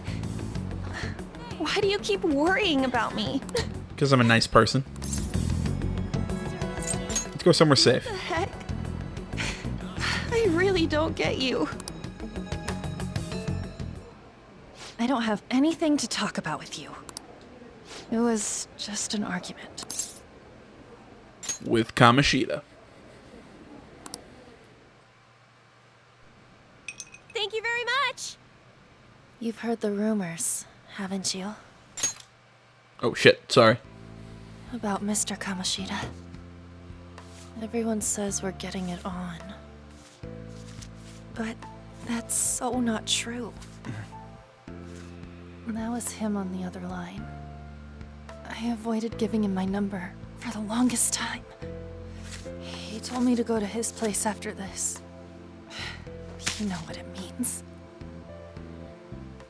Why do you keep worrying about me? Because I'm a nice person. Let's go somewhere safe. What the heck? I really don't get you. I don't have anything to talk about with you. It was just an argument. With Kamoshida. Thank you very much! You've heard the rumors, haven't you? Oh shit, sorry. About Mr. Kamoshida. Everyone says we're getting it on. But that's so not true. That was him on the other line. I avoided giving him my number for the longest time. He told me to go to his place after this. You know what it means.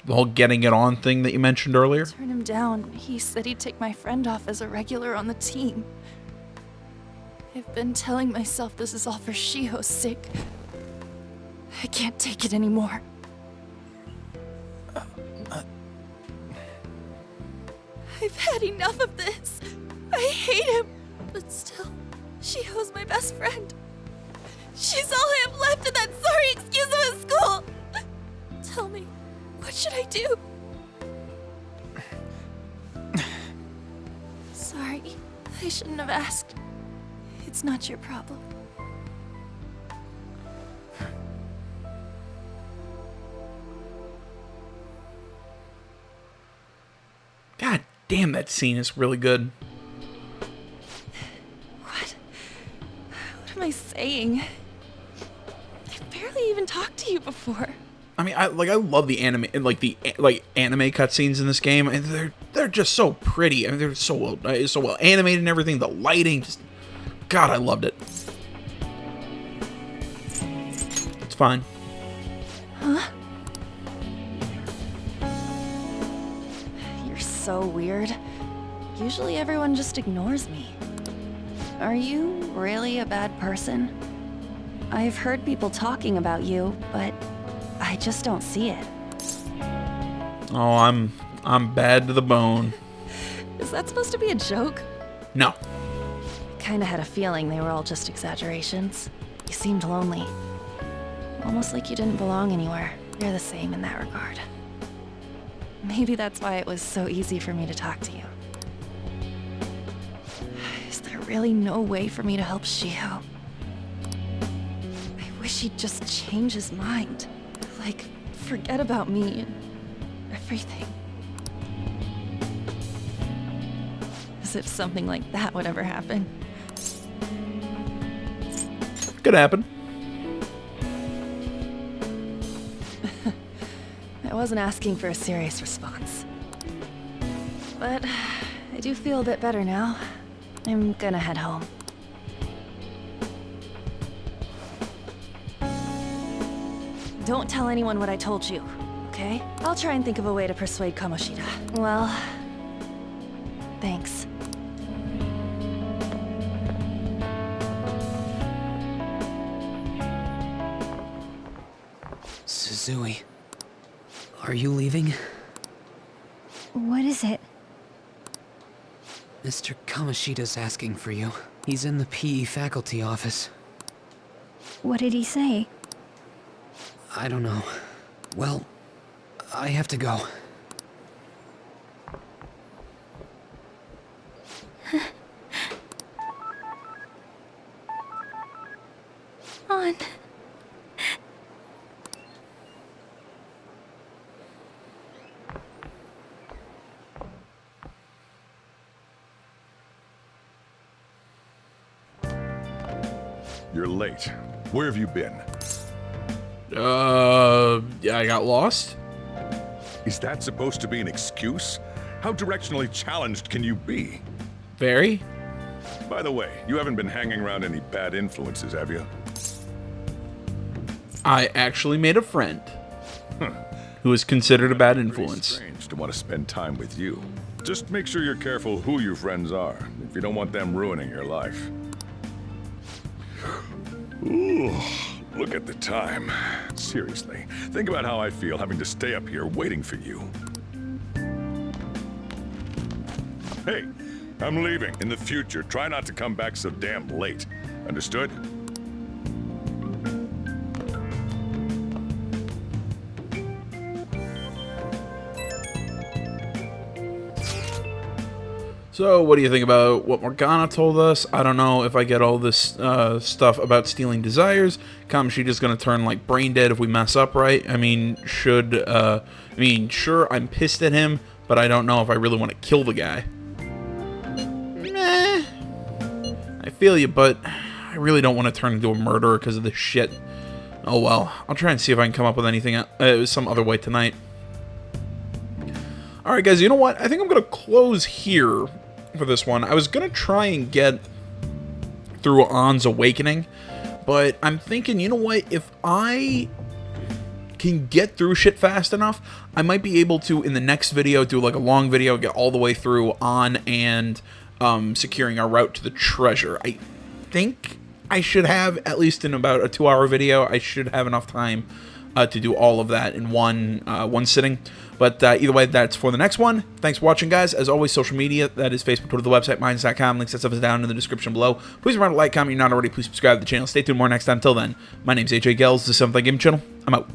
The whole getting it on thing that you mentioned earlier? Turn him down. He said he'd take my friend off as a regular on the team. I've been telling myself this is all for Shiho's sake. I can't take it anymore. I've had enough of this. I hate him. But still, Shiho's my best friend. She's all I have left in that sorry excuse of a school. Tell me, what should I do? Sorry, I shouldn't have asked. It's not your problem. God damn, that scene is really good. What am I saying? I've barely even talked to you before. I mean, I love the anime, anime cutscenes in this game, and they're just so pretty. I mean, they're so well animated and everything. The lighting, just God, I loved it. It's fine. Huh? You're so weird. Usually everyone just ignores me. Are you really a bad person? I've heard people talking about you, but I just don't see it. Oh, I'm bad to the bone. Is that supposed to be a joke? No. Kinda had a feeling they were all just exaggerations. You seemed lonely. Almost like you didn't belong anywhere. You're the same in that regard. Maybe that's why it was so easy for me to talk to you. Is there really no way for me to help Shiho? I wish he'd just change his mind. Like, forget about me and everything. As if something like that would ever happen. Could happen. I wasn't asking for a serious response. But I do feel a bit better now. I'm gonna head home. Don't tell anyone what I told you, okay? I'll try and think of a way to persuade Kamoshida. Well, thanks. Suzui, are you leaving? What is it? Mr. Kamoshida's asking for you. He's in the PE faculty office. What did he say? I don't know. Well, I have to go. On. You're late. Where have you been? Yeah, I got lost. Is that supposed to be an excuse? How directionally challenged can you be? Very. By the way, you haven't been hanging around any bad influences, have you? I actually made a friend who is considered a bad influence. Strange to want to spend time with you. Just make sure you're careful who your friends are, if you don't want them ruining your life. Ooh, look at the time. Seriously, think about how I feel having to stay up here waiting for you. Hey, I'm leaving. In the future, try not to come back so damn late. Understood? So, what do you think about what Morgana told us? I don't know if I get all this stuff about stealing desires. Kamoshida's gonna turn like brain dead if we mess up, right? I mean, sure, I'm pissed at him, but I don't know if I really want to kill the guy. Meh. I feel you, but I really don't want to turn into a murderer because of this shit. Oh well, I'll try and see if I can come up with anything, some other way tonight. Alright guys, you know what? I think I'm gonna close here for this one. I was gonna try and get through Ann's awakening, but I'm thinking, you know what, if I can get through shit fast enough, I might be able to, in the next video, do like a long video, get all the way through Ann and securing our route to the treasure. I think I should have, at least in about a 2-hour video, I should have enough time to do all of that in one sitting. But either way, that's for the next one. Thanks for watching, guys. As always, social media, that is Facebook, Twitter, the website, Minds.com. Links, that stuff is down in the description below. Please remember to like, comment, if you're not already. Please subscribe to the channel. Stay tuned more next time. Until then, my name's AJ Gels. This is Something Game Channel. I'm out.